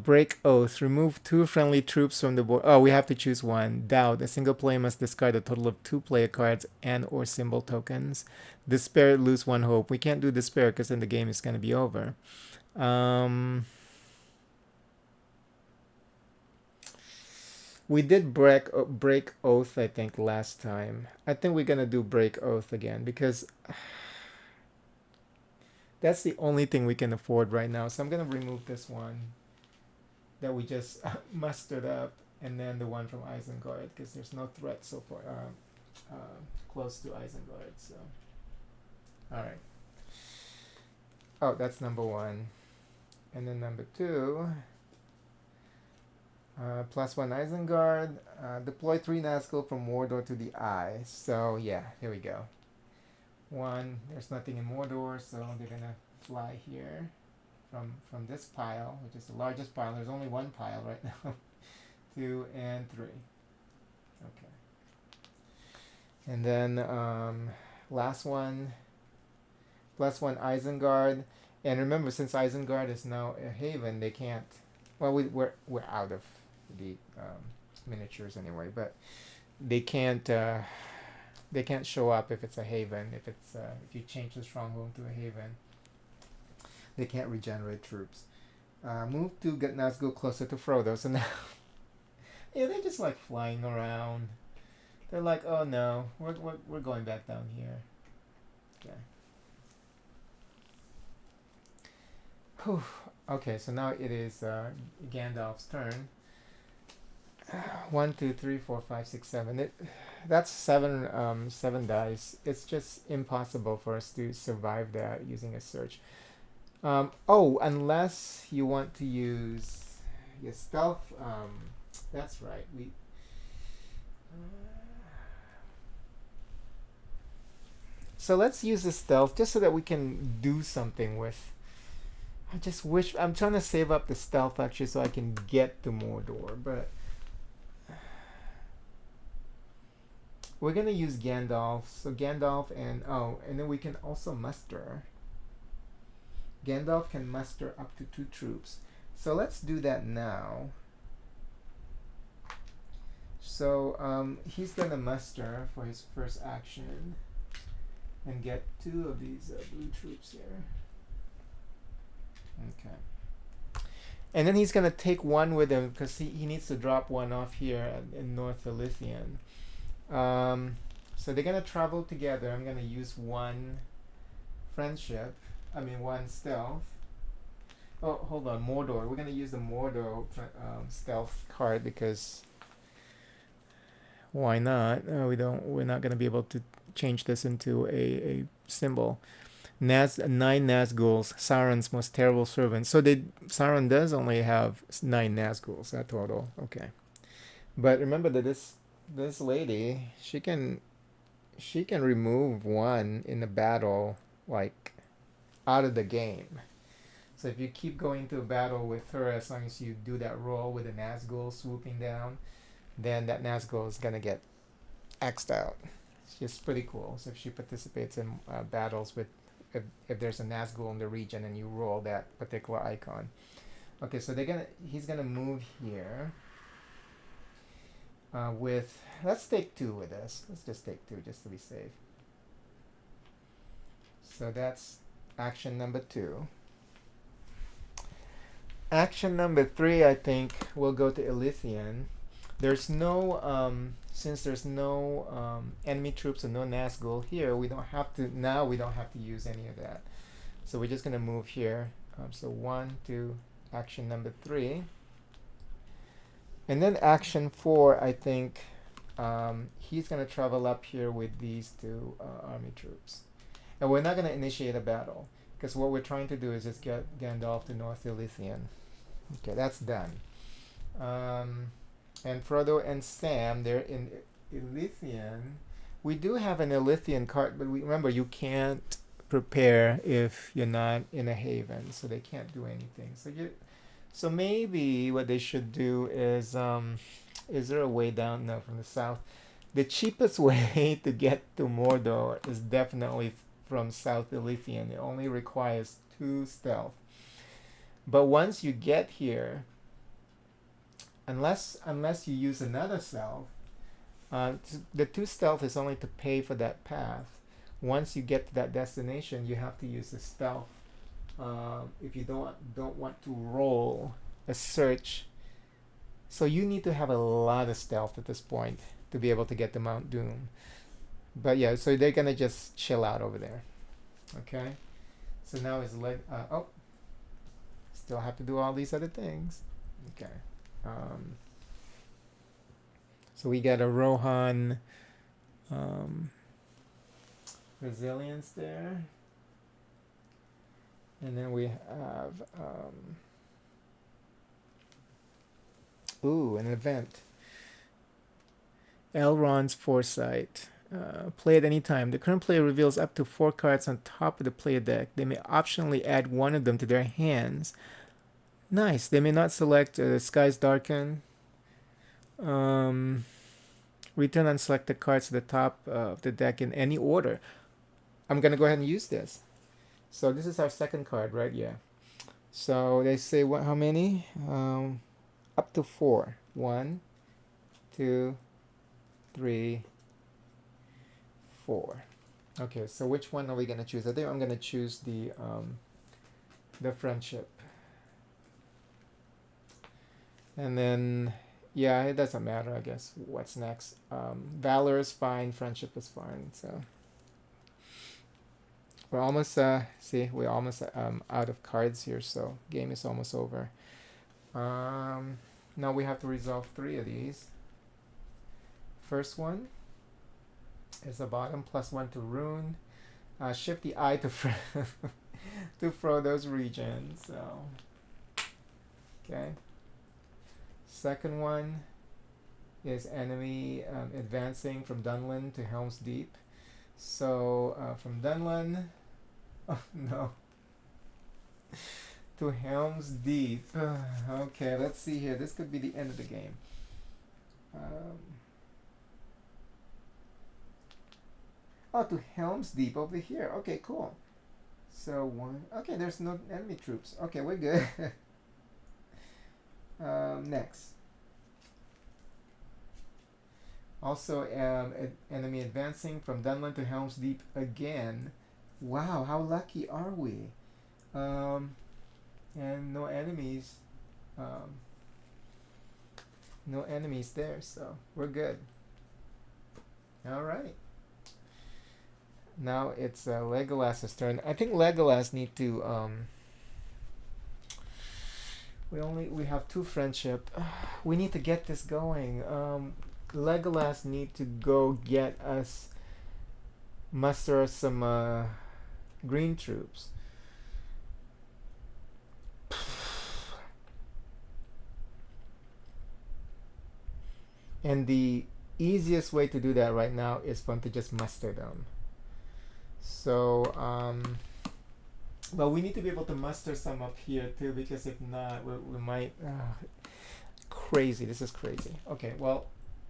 Break Oath. Remove 2 friendly troops from the board. Oh, we have to choose 1. Doubt. A single player must discard a total of 2 player cards and or symbol tokens. Despair. Lose 1 hope. We can't do Despair because then the game is going to be over. We did break Oath, I think, last time. I think we're going to do Break Oath again because that's the only thing we can afford right now. So I'm going to remove this one that we just mustered up, and then the one from Isengard because there's no threat so far close to Isengard. So, all right. Oh, that's number 1, and then number 2. +1 Isengard. Deploy 3 Nazgul from Mordor to the Eye. So yeah, here we go. 1. There's nothing in Mordor, so they're gonna fly here from this pile, which is the largest pile. There's only 1 pile right now. 2 and 3. Okay. And then last one. +1 Isengard. And remember, since Isengard is now a haven, they can't. Well, we're out of the miniatures anyway, but they can't show up if it's a haven. If you change the stronghold to a haven, they can't regenerate troops. Move to get Nazgul closer to Frodo. So now, yeah, they're just like flying around. They're like, oh no, we're going back down here. Okay. Whew. Okay, so now it is Gandalf's turn. 1, 2, 3, 4, 5, 6, 7. That's 7 dice. It's just impossible for us to survive that using a search. Unless you want to use your stealth. That's right. So let's use the stealth just so that we can do something with. I just wish I'm trying to save up the stealth actually so I can get to Mordor, but we're gonna use Gandalf. So Gandalf and then we can also muster. Gandalf can muster up to 2 troops. So let's do that now. So he's gonna muster for his first action and get 2 of these blue troops here. Okay. And then he's going to take 1 with him because he needs to drop 1 off here in North Ilithian. So they're going to travel together. I'm going to use 1 friendship. 1 stealth. Oh, hold on. Mordor. We're going to use the Mordor stealth card because why not? We're not going to be able to change this into a symbol. 9 Nazguls, Sauron's most terrible servant. So Sauron does only have 9 Nazguls, that total. Okay. But remember that this lady, she can remove one in a battle, like out of the game. So if you keep going to a battle with her, as long as you do that roll with a Nazgul swooping down, then that Nazgul is gonna get X'd out. She's pretty cool. So if she participates in battles with, if there's a Nazgul in the region and you roll that particular icon. Okay, so he's gonna move here. With let's take two with us. Let's just take two just to be safe. So that's action number 2. Action number 3, I think we'll go to Elysian. There's no since there's no enemy troops and no Nazgul here, we don't have to now. We don't have to use any of that. So we're just gonna move here. So 1, 2, action number 3. And then action 4, I think he's going to travel up here with these two army troops. And we're not going to initiate a battle, because what we're trying to do is just get Gandalf to North Elysian. Okay, that's done. And Frodo and Sam, they're in Elysian. We do have an Elysian card, but remember, you can't prepare if you're not in a haven, so they can't do anything. So maybe what they should do is there a way down? No, from the south. The cheapest way to get to Mordor is definitely from South Elysian. It only requires 2 stealth. But once you get here, unless you use another stealth, the 2 stealth is only to pay for that path. Once you get to that destination, you have to use the stealth. If you don't want to roll a search, so you need to have a lot of stealth at this point to be able to get to Mount Doom. But yeah, so they're gonna just chill out over there. Okay, so now it's like still have to do all these other things. Okay, so we got a Rohan resilience there. And then we have an event. Elrond's Foresight. Play at any time. The current player reveals up to 4 cards on top of the player deck. They may optionally add one of them to their hands. Nice. They may not select Skies Darken. Return unselected cards to the top of the deck in any order. I'm going to go ahead and use this. So this is our second card, right? Yeah. So they say how many? Up to 4. 1, 2, 3, 4. Okay, so which one are we gonna choose? I think I'm gonna choose the friendship. And then yeah, it doesn't matter, I guess, what's next. Valor is fine, friendship is fine. So we're almost we're almost out of cards here, so game is almost over. Now we have to resolve 3 of these. First one is the bottom, +1 to rune. Shift the eye to to Frodo's region. So okay. Second one is enemy advancing from Dunlin to Helm's Deep. So from Dunlin, oh no, to Helm's Deep. Okay, let's see here. This could be the end of the game. To Helm's Deep over here. Okay, cool. So 1. Okay, there's no enemy troops. Okay, we're good. Next. Also, enemy advancing from Dunlin to Helm's Deep again. Wow, how lucky are we? And no enemies. No enemies there, so we're good. All right. Now it's Legolas's turn. I think Legolas need to we have 2 friendship. We need to get this going. Legolas need to go get us muster some green troops. And the easiest way to do that right now is fun to just muster them. So, well, we need to be able to muster some up here too, because if not, we might. Crazy. This is crazy. Okay, well,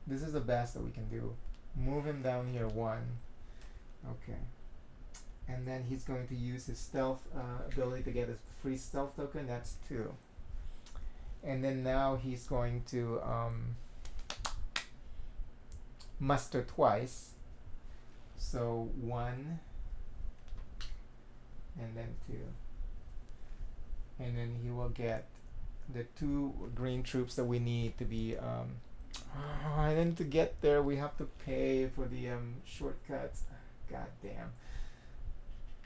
this is the best that we can do. Move him down here one. Okay. And then he's going to use his stealth ability to get his free stealth token. That's 2. And then now he's going to muster twice. So 1 and then 2. And then he will get the 2 green troops that we need to be and then to get there we have to pay for the shortcuts. God damn.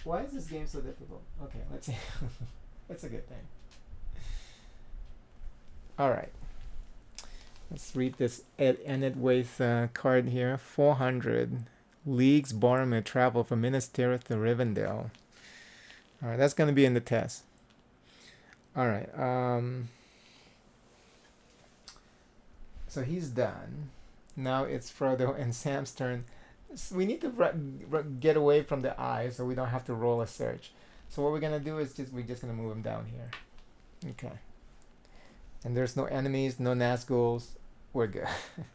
Why is this game so difficult? Okay, let's see. That's a good thing. Alright. Let's read this ended with card here. 400 leagues Boromir travel from Minas Tirith to Rivendell. Alright, that's going to be in the test. Alright. So he's done. Now it's Frodo and Sam's turn. So we need to get away from the eye so we don't have to roll a search. So what we're going to do is we're just going to move him down here. Okay. And there's no enemies, no Nazguls. We're good.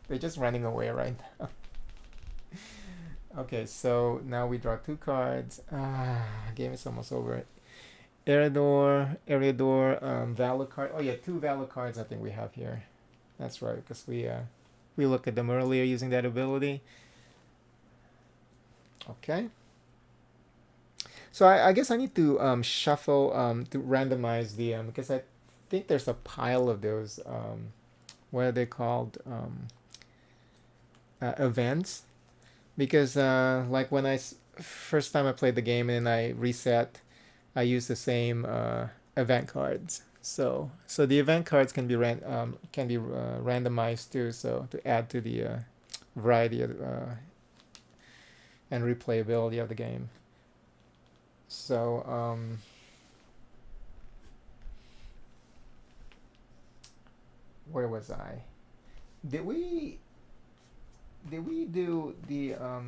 They're just running away right now. Okay, so now we draw 2 cards. Game is almost over. Eriador, Valor card. Oh yeah, 2 Valor cards I think we have here. That's right, because we looked at them earlier using that ability. Okay. So I guess I need to shuffle to randomize the because I think there's a pile of those what are they called events, because like when first time I played the game and I reset, I used the same event cards. So the event cards can be randomized too. So to add to the variety of and replayability of the game. So where was I? Did we do the oh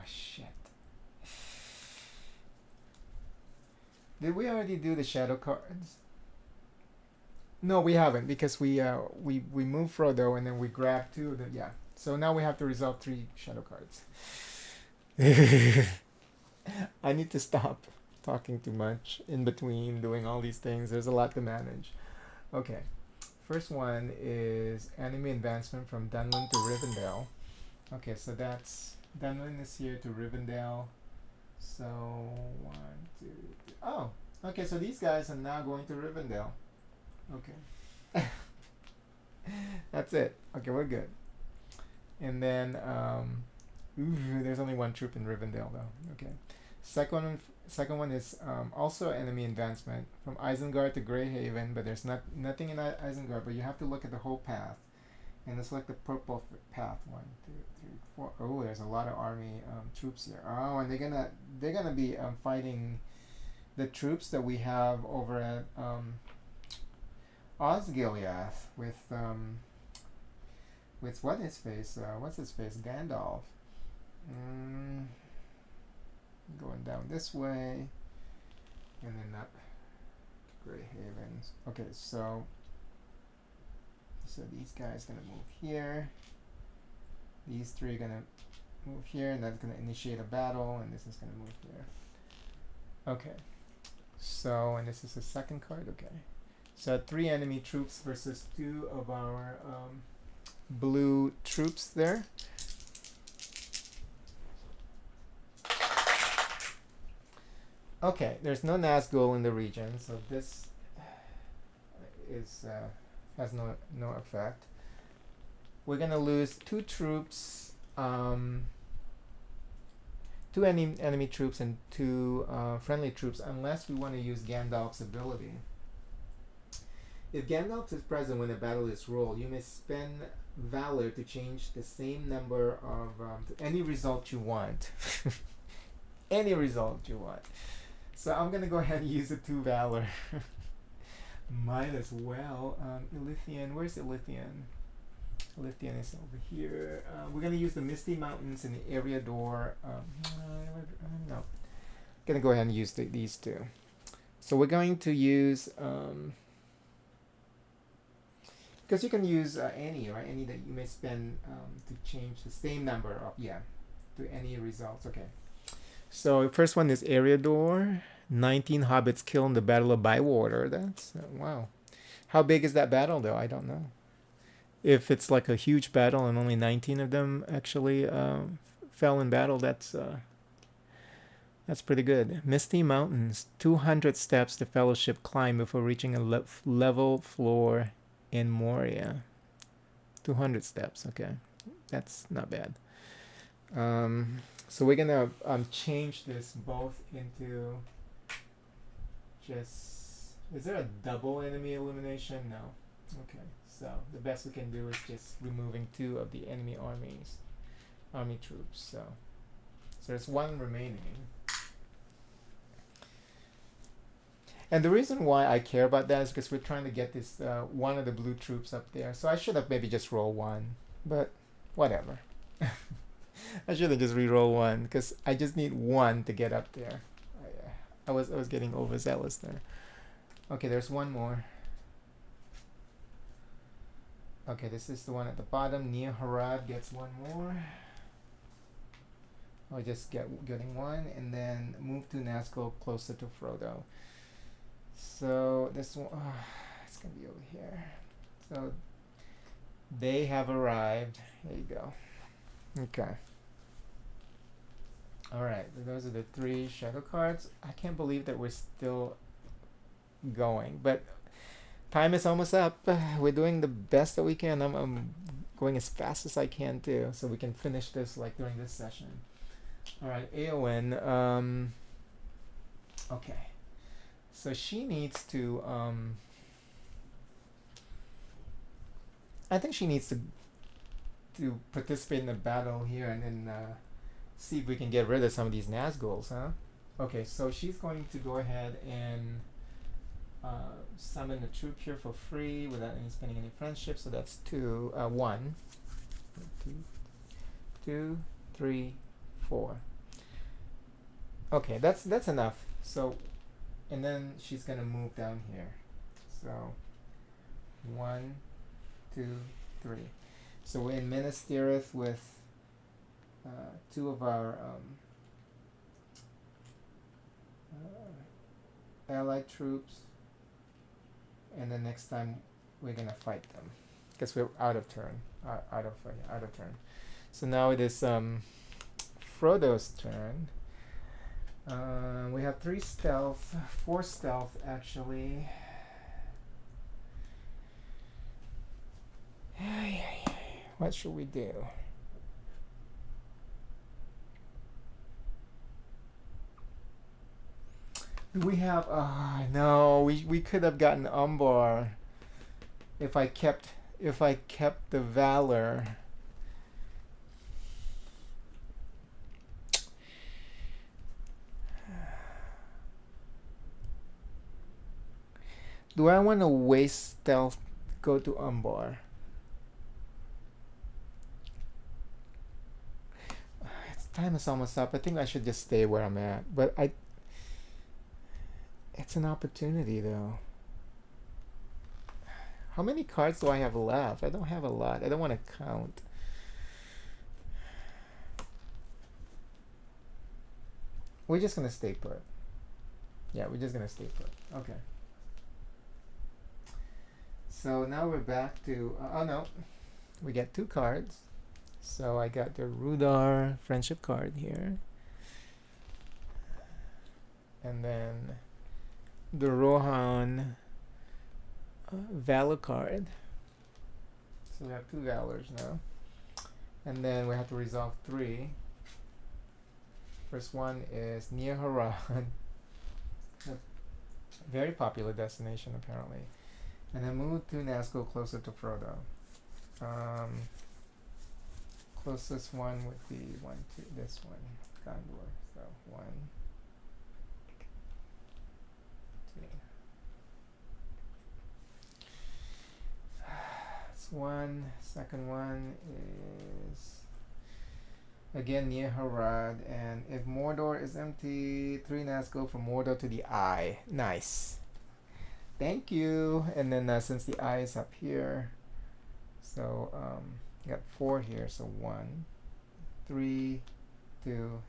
shit. Did we already do the shadow cards? No, we haven't, because we moved Frodo and then we grabbed 2 of the So now we have to resolve 3 shadow cards. I need to stop talking too much in between doing all these things. There's a lot to manage. Okay. First one is enemy advancement from Dunlin to Rivendell. Okay, so that's Dunlin is here to Rivendell. So 1, 2, 3. Oh, okay. So these guys are now going to Rivendell. Okay. That's it. Okay, we're good. And then there's only 1 troop in Rivendell though. Okay. Second one is also enemy advancement from Isengard to Greyhaven, but there's nothing in Isengard. But you have to look at the whole path, and let's select the purple path. 1, 2, 3, 4. Oh, there's a lot of army troops here. Oh, and they're gonna be fighting the troops that we have over at Osgiliath with what's his face, Gandalf. Going down this way, and then up Grey Havens. Okay, so these guys gonna move here. These 3 are gonna move here, and that's gonna initiate a battle, and this is gonna move here. Okay, so and this is the second card. Okay, so 3 enemy troops versus 2 of our blue troops there. Okay, there's no Nazgul in the region, so this is has no effect. We're gonna lose 2 troops, 2 enemy troops and 2 friendly troops, unless we want to use Gandalf's ability. If Gandalf is present when a battle is rolled, you may spend Valor to change the same number of to any result you want. Any result you want. So I'm gonna go ahead and use the 2 Valor. Might as well. Ilithian, where's Ilithian? Lithien is over here. We're gonna use the Misty Mountains and the Area Door. No, gonna go ahead and use these two. So we're going to use because you can use any, right? Any that you may spend to change the same number of, yeah, to any results. Okay. So first one is Area Door. 19 hobbits killed in the Battle of Bywater. That's wow. How big is that battle though? I don't know. If it's like a huge battle and only 19 of them actually fell in battle, that's pretty good. Misty Mountains. 200 steps the Fellowship climbed before reaching a level floor in Moria. 200 steps. Okay, that's not bad. So we're gonna change this both into just. Is there a double enemy elimination? No. Okay. So the best we can do is just removing 2 of the enemy army troops. So there's 1 remaining. And the reason why I care about that is because we're trying to get this one of the blue troops up there. So I should have maybe just roll 1, but whatever. I should have just re-roll 1 because I just need 1 to get up there. I was getting overzealous there. Okay, there's 1 more. Okay, this is the one at the bottom. Near Harad gets 1 more. I'll just getting 1, and then move to Nazgul closer to Frodo. So this one, it's gonna be over here. So they have arrived. There you go. Okay. All right. So those are the 3 shadow cards. I can't believe that we're still going, but time is almost up. We're doing the best that we can. I'm going as fast as I can too, so we can finish this like during this session. All right, Eowyn. Okay. So she needs to. I think she needs to participate in the battle here and then see if we can get rid of some of these Nazguls, huh? Okay, so she's going to go ahead and summon a troop here for free without any spending any friendship. So that's 2, 1, 2, 3, 4. Okay, that's enough. So, and then she's gonna move down here. So 1, 2, 3. So we're in Minas Tirith with 2 of our allied troops, and then next time we're gonna fight them because we're out of turn. Out of turn. So now it is Frodo's turn. We have 3 stealth, 4 stealth actually. What should we do? We have no, we could have gotten Umbar if I kept the Valor. Do I want to waste stealth, go to Umbar? Time is almost up. I think I should just stay where I'm at. But it's an opportunity though. How many cards do I have left? I don't have a lot. I don't want to count. We're just gonna stay put. Yeah, we're just gonna stay put. Okay. So now we're back to oh no, we get 2 cards. So I got the Rudar friendship card here, and then the Rohan Valor card. So we have 2 Valors now, and then we have to resolve 3. First one is near Haran, very popular destination apparently, and then move to Nazgul closer to Frodo. Closest one would be this one, Gondor. So 1, 2. That's one. Second one is again near Harad, and if Mordor is empty, 3 Nats go from Mordor to the eye. Nice. Thank you. And then since the eye is up here, so got 4 here. So 1, 3, 2,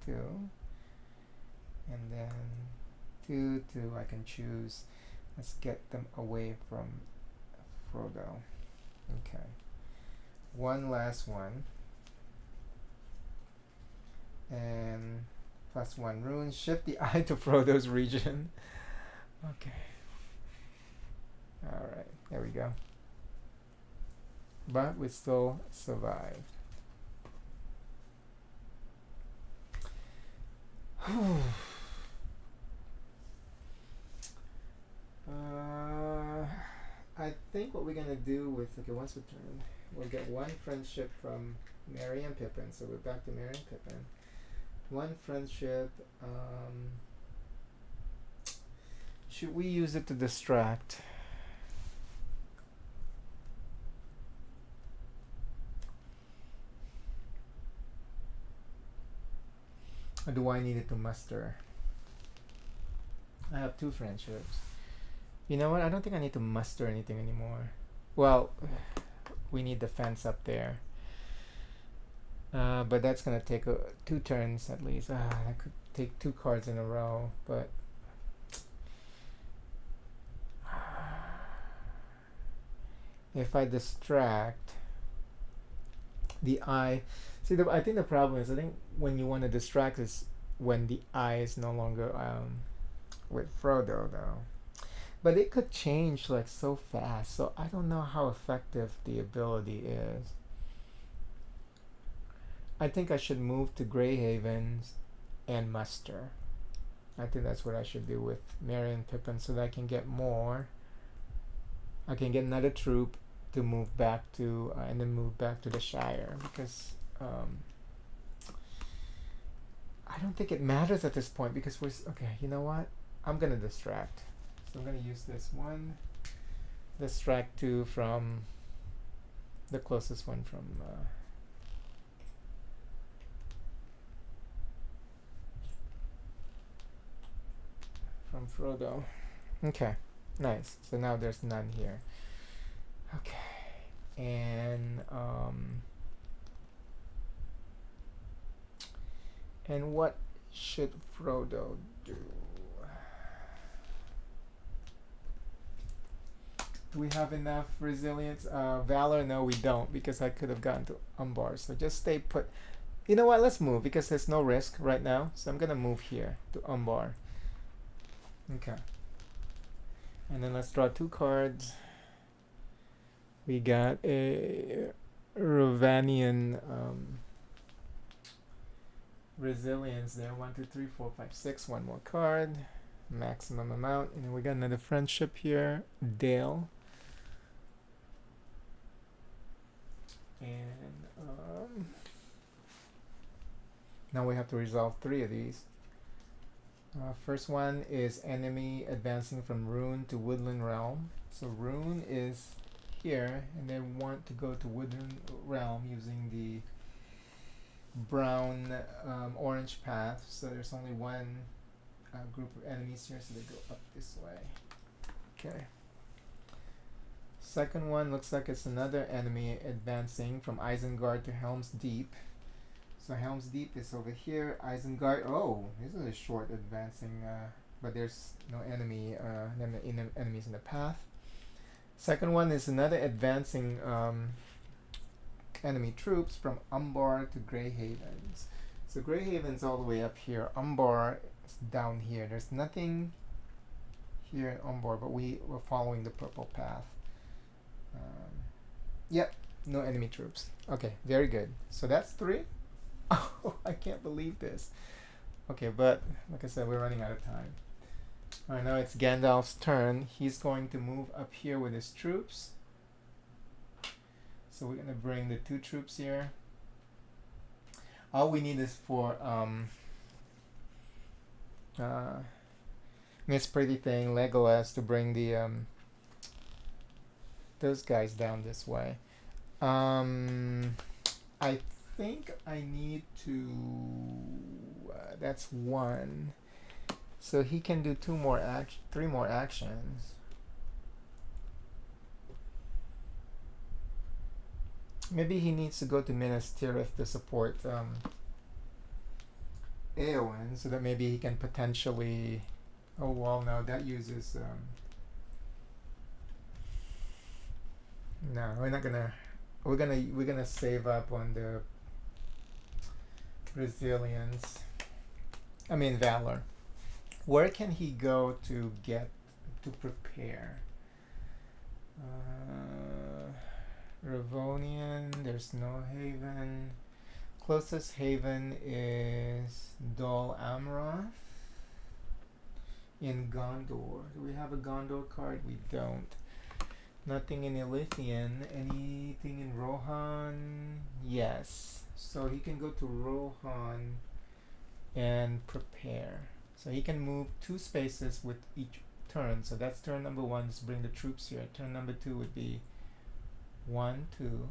2, and then 2, 2. I can choose. Let's get them away from Frodo. Okay. One last one. And +1 rune. Shift the eye to Frodo's region. Okay. Alright, there we go. But we still survive. I think what we're gonna do with, okay, once we turn, we'll get 1 friendship from Merry and Pippin. So we're back to Merry and Pippin. 1 friendship. Should we use it to distract? Or do I need it to muster? I have 2 friendships. You know what? I don't think I need to muster anything anymore. Well, we need the fence up there. But that's gonna take 2 turns at least. I could take 2 cards in a row, but if I distract the eye, see, I think the problem is, I think when you want to distract is when the eye is no longer with Frodo, though. But it could change like so fast, so I don't know how effective the ability is. I think I should move to Greyhavens and muster. I think that's what I should do with Merry and Pippin, so that I can get more. I can get another troop to move back to, and then move back to the Shire, because I don't think it matters at this point, because we're, okay, you know what? I'm gonna distract. So I'm gonna use this one, distract 2 from the closest one from Frodo. Okay, nice. So now there's none here. Okay, and what should Frodo do? Do we have enough resilience? Valor? No, we don't, because I could have gotten to Umbar. So just stay put. You know what? Let's move, because there's no risk right now. So I'm gonna move here to Umbar. Okay. And then let's draw 2 cards. We got a Ravanian resilience there. 1, 2, 3, 4, 5, 6. 1 more card. Maximum amount. And then we got another friendship here. Dale. And now we have to resolve 3 of these. First one is enemy advancing from Rune to Woodland Realm. So Rune is here, and they want to go to Woodland Realm using the brown orange path. So there's only 1 group of enemies here, so they go up this way. Okay. Second one looks like it's another enemy advancing from Isengard to Helm's Deep. So Helm's Deep is over here. Isengard. Oh, this is a short advancing, but there's no enemy, enemies in the path. Second one is another advancing enemy troops from Umbar to Greyhavens. So Greyhaven's all the way up here. Umbar is down here. There's nothing here in Umbar, but we're following the purple path. Yep, no enemy troops. Okay, very good. So that's 3. Oh, I can't believe this. Okay, but like I said, we're running out of time. Alright, now it's Gandalf's turn. He's going to move up here with his troops. So we're going to bring the 2 troops here. All we need is for Miss Pretty Thing, Legolas, to bring the those guys down this way. I think I need to. That's one. So he can do three more actions. Maybe he needs to go to Minas Tirith to support Eowyn, so that maybe he can potentially. Oh well, no, that uses. No, we're not gonna. We're gonna save up on the resilience. I mean valor. Where can he go to get to prepare? Ravonian. There's no haven. Closest haven is Dol Amroth in Gondor. Do we have a Gondor card? We don't. Nothing in Elysian. Anything in Rohan? Yes. So he can go to Rohan and prepare. So he can move 2 spaces with each turn. So that's turn number 1, just bring the troops here. Turn number 2 would be 1, 2,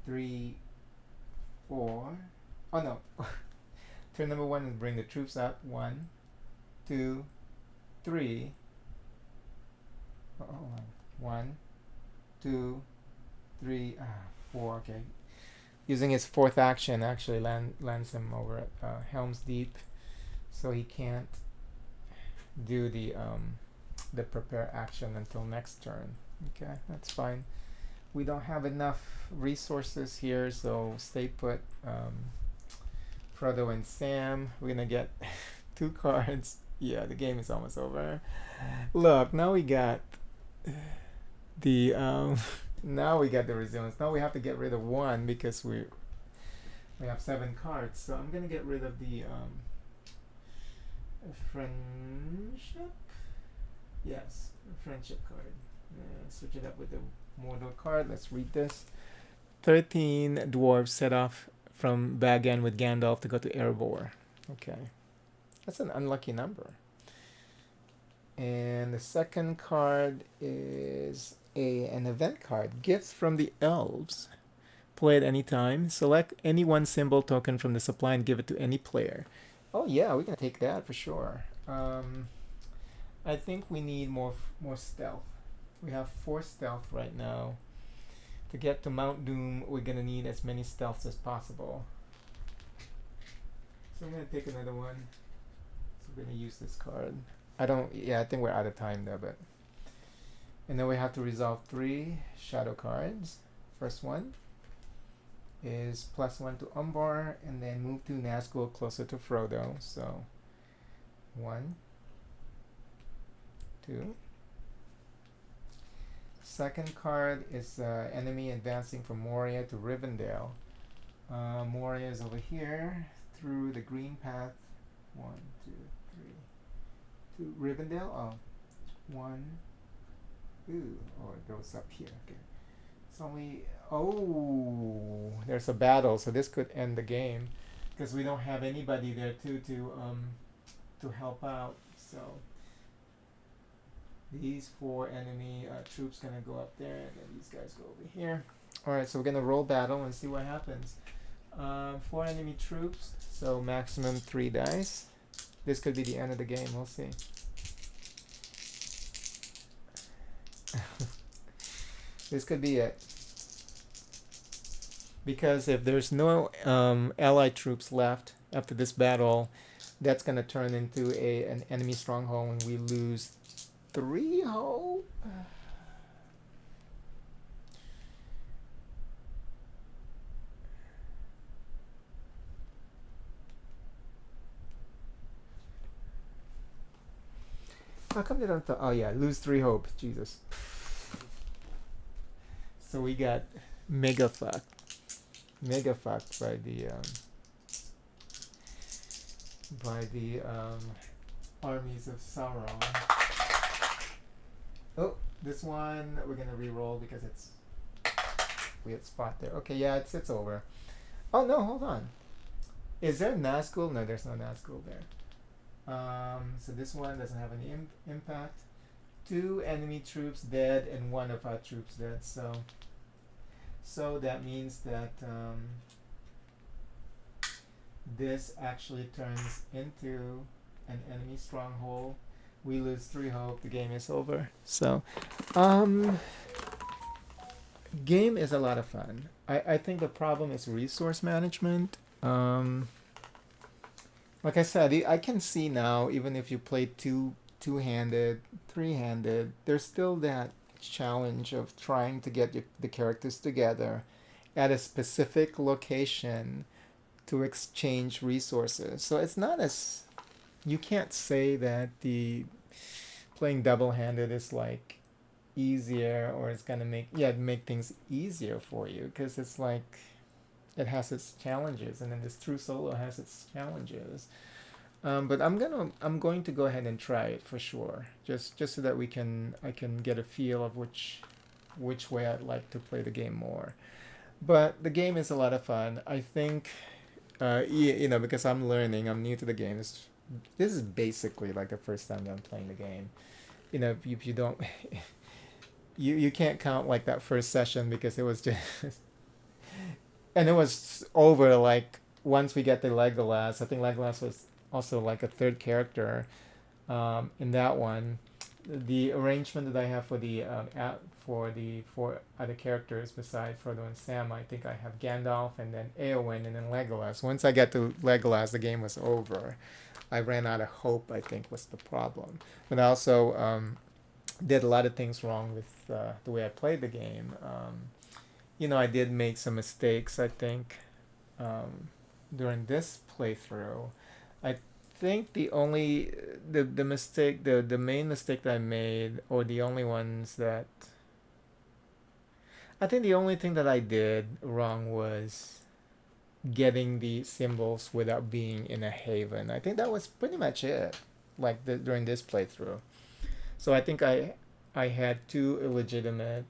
3, 4. Oh no. Turn number 1 is bring the troops up. 1, 2, 3. Oh, 1, 2, 3, 4. Okay. Using his 4th action, actually lands him over at Helm's Deep, so he can't do the prepare action until next turn. Okay, that's fine. We don't have enough resources here, so stay put. Frodo and Sam. We're gonna get 2 cards. Yeah, the game is almost over. Look, now we got the now we got the resilience. Now we have to get rid of 1 because we have 7 cards. So I'm gonna get rid of the friendship. Yes, friendship card. Switch it up with the Mordor card. Let's read this. 13 dwarves set off from Bag End with Gandalf to go to Erebor. Okay, that's an unlucky number. And the second card is an event card. Gifts from the elves. Play at any time. Select any one symbol token from the supply and give it to any player. Oh yeah, we can take that for sure. I think we need more stealth. We have 4 stealth right now. To get to Mount Doom, we're gonna need as many stealths as possible. So I'm gonna take another one. So we're gonna use this card. I think we're out of time though, but. And then we have to resolve 3 shadow cards. First one is +1 to Umbar, and then move to Nazgul closer to Frodo. So 1, 2. Second card is enemy advancing from Moria to Rivendell. Moria is over here through the green path. 1, 2, 3. To Rivendell. Oh, 1. Ooh, oh, it goes up here. Okay. It's only. Oh, there's a battle, so this could end the game because we don't have anybody there to help out. So these 4 enemy troops gonna go up there, and then these guys go over here. All right, so we're gonna roll battle and see what happens. 4 enemy troops, so maximum 3 dice. This could be the end of the game. We'll see. This could be it. Because if there's no allied troops left after this battle, that's going to turn into an enemy stronghold and we lose 3 hope. How come they don't? Oh yeah, lose 3 hope. Jesus. So we got mega fucked by the armies of Sauron. Oh, this one we're gonna re-roll because it's weird spot there. Okay, yeah, it's over. Oh no, hold on. Is there Nazgul? No, there's no Nazgul there. So this one doesn't have any impact. two enemy troops dead and one of our troops dead. So that means that this actually turns into an enemy stronghold. We lose 3 hope. The game is over. So, um, game is a lot of fun. I think the problem is resource management. Like I said, I can see now, even if you play two-handed, three-handed, there's still that challenge of trying to get the characters together at a specific location to exchange resources. So it's not as you can't say that the playing double-handed is like easier or it's gonna make things easier for you because it's like it has its challenges and then this true solo has its challenges. But I'm going to go ahead and try it for sure, just so that I can get a feel of which way I'd like to play the game more. But the game is a lot of fun. I think, because I'm learning, I'm new to the game. This is basically like the first time that I'm playing the game. If you don't, you can't count like that first session because it was just, and it was over like once we get to Legolas. I think Legolas was also like a third character in that one. The arrangement that I have for the four other characters besides Frodo and Sam, I think I have Gandalf and then Eowyn and then Legolas. Once I get to Legolas, the game was over. I ran out of hope, I think, was the problem. But I also did a lot of things wrong with the way I played the game. I did make some mistakes, I think, during this playthrough. I think the mistake, the main mistake that I made, or the only ones that I think the only thing that I did wrong was getting the symbols without being in a haven. I think that was pretty much it, like during this playthrough. So I think I had two illegitimate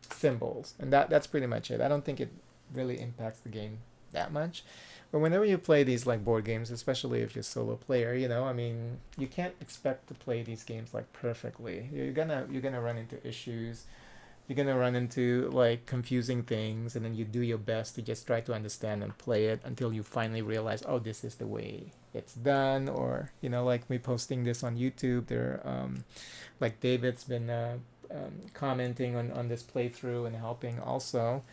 symbols, and that's pretty much it. I don't think it really impacts the game that much. But whenever you play these like board games, especially if you're a solo player, I mean, you can't expect to play these games like perfectly. You're gonna run into issues. You're gonna run into like confusing things, and then you do your best to just try to understand and play it until you finally realize, oh, this is the way it's done. Or like me posting this on YouTube, there, like David's been commenting on this playthrough and helping also.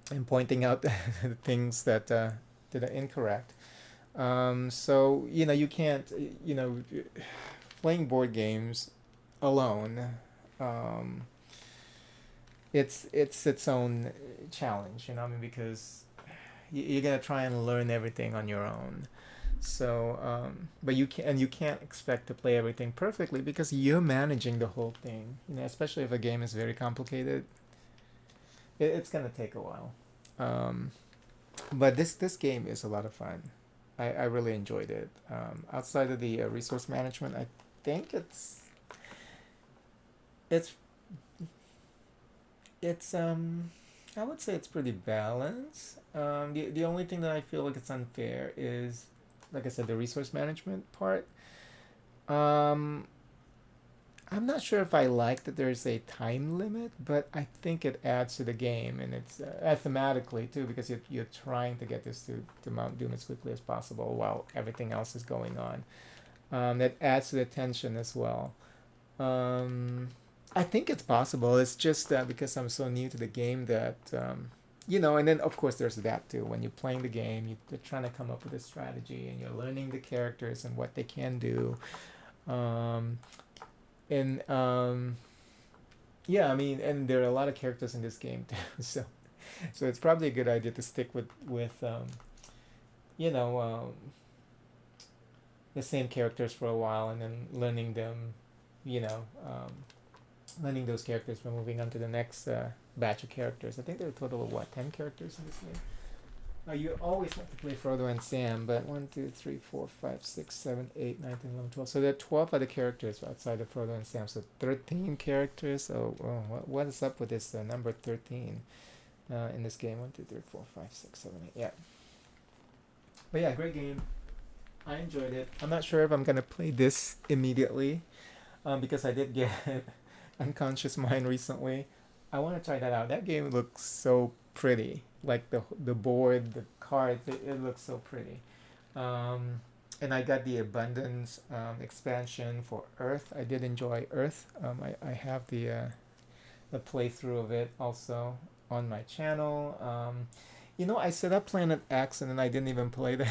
And pointing out the things that are incorrect. So you can't playing board games alone. Um, it's its own challenge, I mean, because you're gonna try and learn everything on your own. So, but you can't expect to play everything perfectly because you're managing the whole thing. Especially if a game is very complicated, it's gonna take a while. Um, but this game is a lot of fun. I really enjoyed it. Outside of the resource management, I think it's I would say it's pretty balanced. The only thing that I feel like it's unfair is, like I said, the resource management part. Um, I'm not sure if I like that there's a time limit, but I think it adds to the game, and it's thematically too, because you're trying to get this to Mount Doom as quickly as possible while everything else is going on. That adds to the tension as well. Um, I think it's possible. It's just because I'm so new to the game that and then of course there's that too. When you're playing the game, you're trying to come up with a strategy, and you're learning the characters and what they can do. Um, and yeah, I mean, and there are a lot of characters in this game too, so it's probably a good idea to stick with you know um, the same characters for a while, and then learning them, you know, learning those characters for moving on to the next batch of characters. I think there are a total of what, 10 characters in this game. You always have to play Frodo and Sam, but 1, 2, 3, 4, 5, 6, 7, 8, 9, 10, 11, 12. So there are 12 other characters outside of Frodo and Sam. So 13 characters. So what is up with this number 13 in this game? 1, 2, 3, 4, 5, 6, 7, 8. Yeah. But yeah, great game. I enjoyed it. I'm not sure if I'm going to play this immediately. because I did get Unconscious Mind recently. I want to try that out. That game looks so pretty. Like the board, the cards, it looks so pretty. Um, and I got the Abundance expansion for Earth. I did enjoy Earth. I have the playthrough of it also on my channel. I set up Planet X and then I didn't even play that.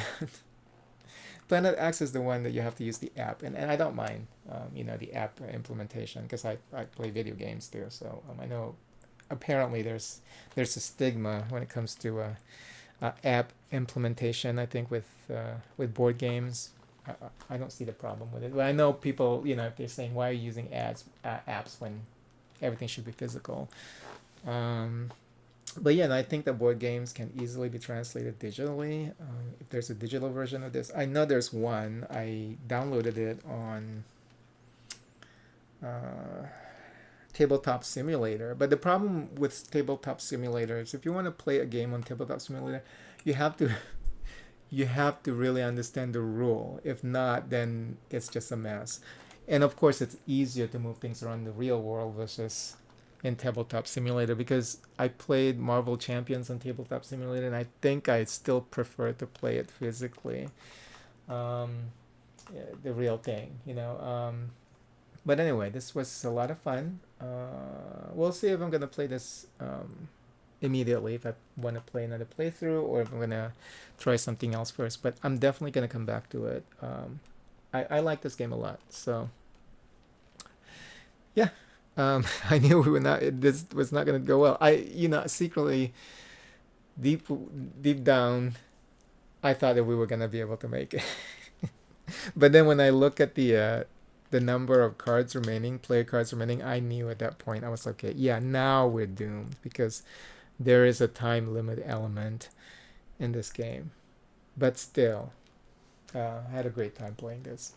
Planet X is the one that you have to use the app, and I don't mind, the app implementation because I play video games too. So I know apparently there's a stigma when it comes to app implementation. I think with board games, I don't see the problem with it. But I know people, if they're saying why are you using apps when everything should be physical. But yeah, and I think that board games can easily be translated digitally. If there's a digital version of this, I know there's one. I downloaded it on Tabletop Simulator. But the problem with Tabletop Simulator is if you want to play a game on Tabletop Simulator, you have to really understand the rule. If not, then it's just a mess. And of course, it's easier to move things around the real world versus in Tabletop Simulator, because I played Marvel Champions on Tabletop Simulator and I think I still prefer to play it physically, yeah, the real thing, but anyway, this was a lot of fun. We'll see if I'm gonna play this immediately, if I want to play another playthrough or if I'm gonna try something else first, but I'm definitely gonna come back to it. I like this game a lot, so yeah. I knew this was not going to go well. Secretly, deep down, I thought that we were going to be able to make it. But then when I look at the number of player cards remaining, I knew at that point, I was like, okay, yeah, now we're doomed because there is a time limit element in this game. But still, I had a great time playing this.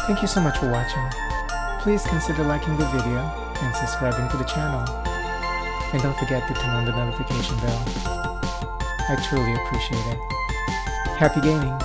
Thank you so much for watching. Please consider liking the video and subscribing to the channel. And don't forget to turn on the notification bell. I truly appreciate it. Happy gaming!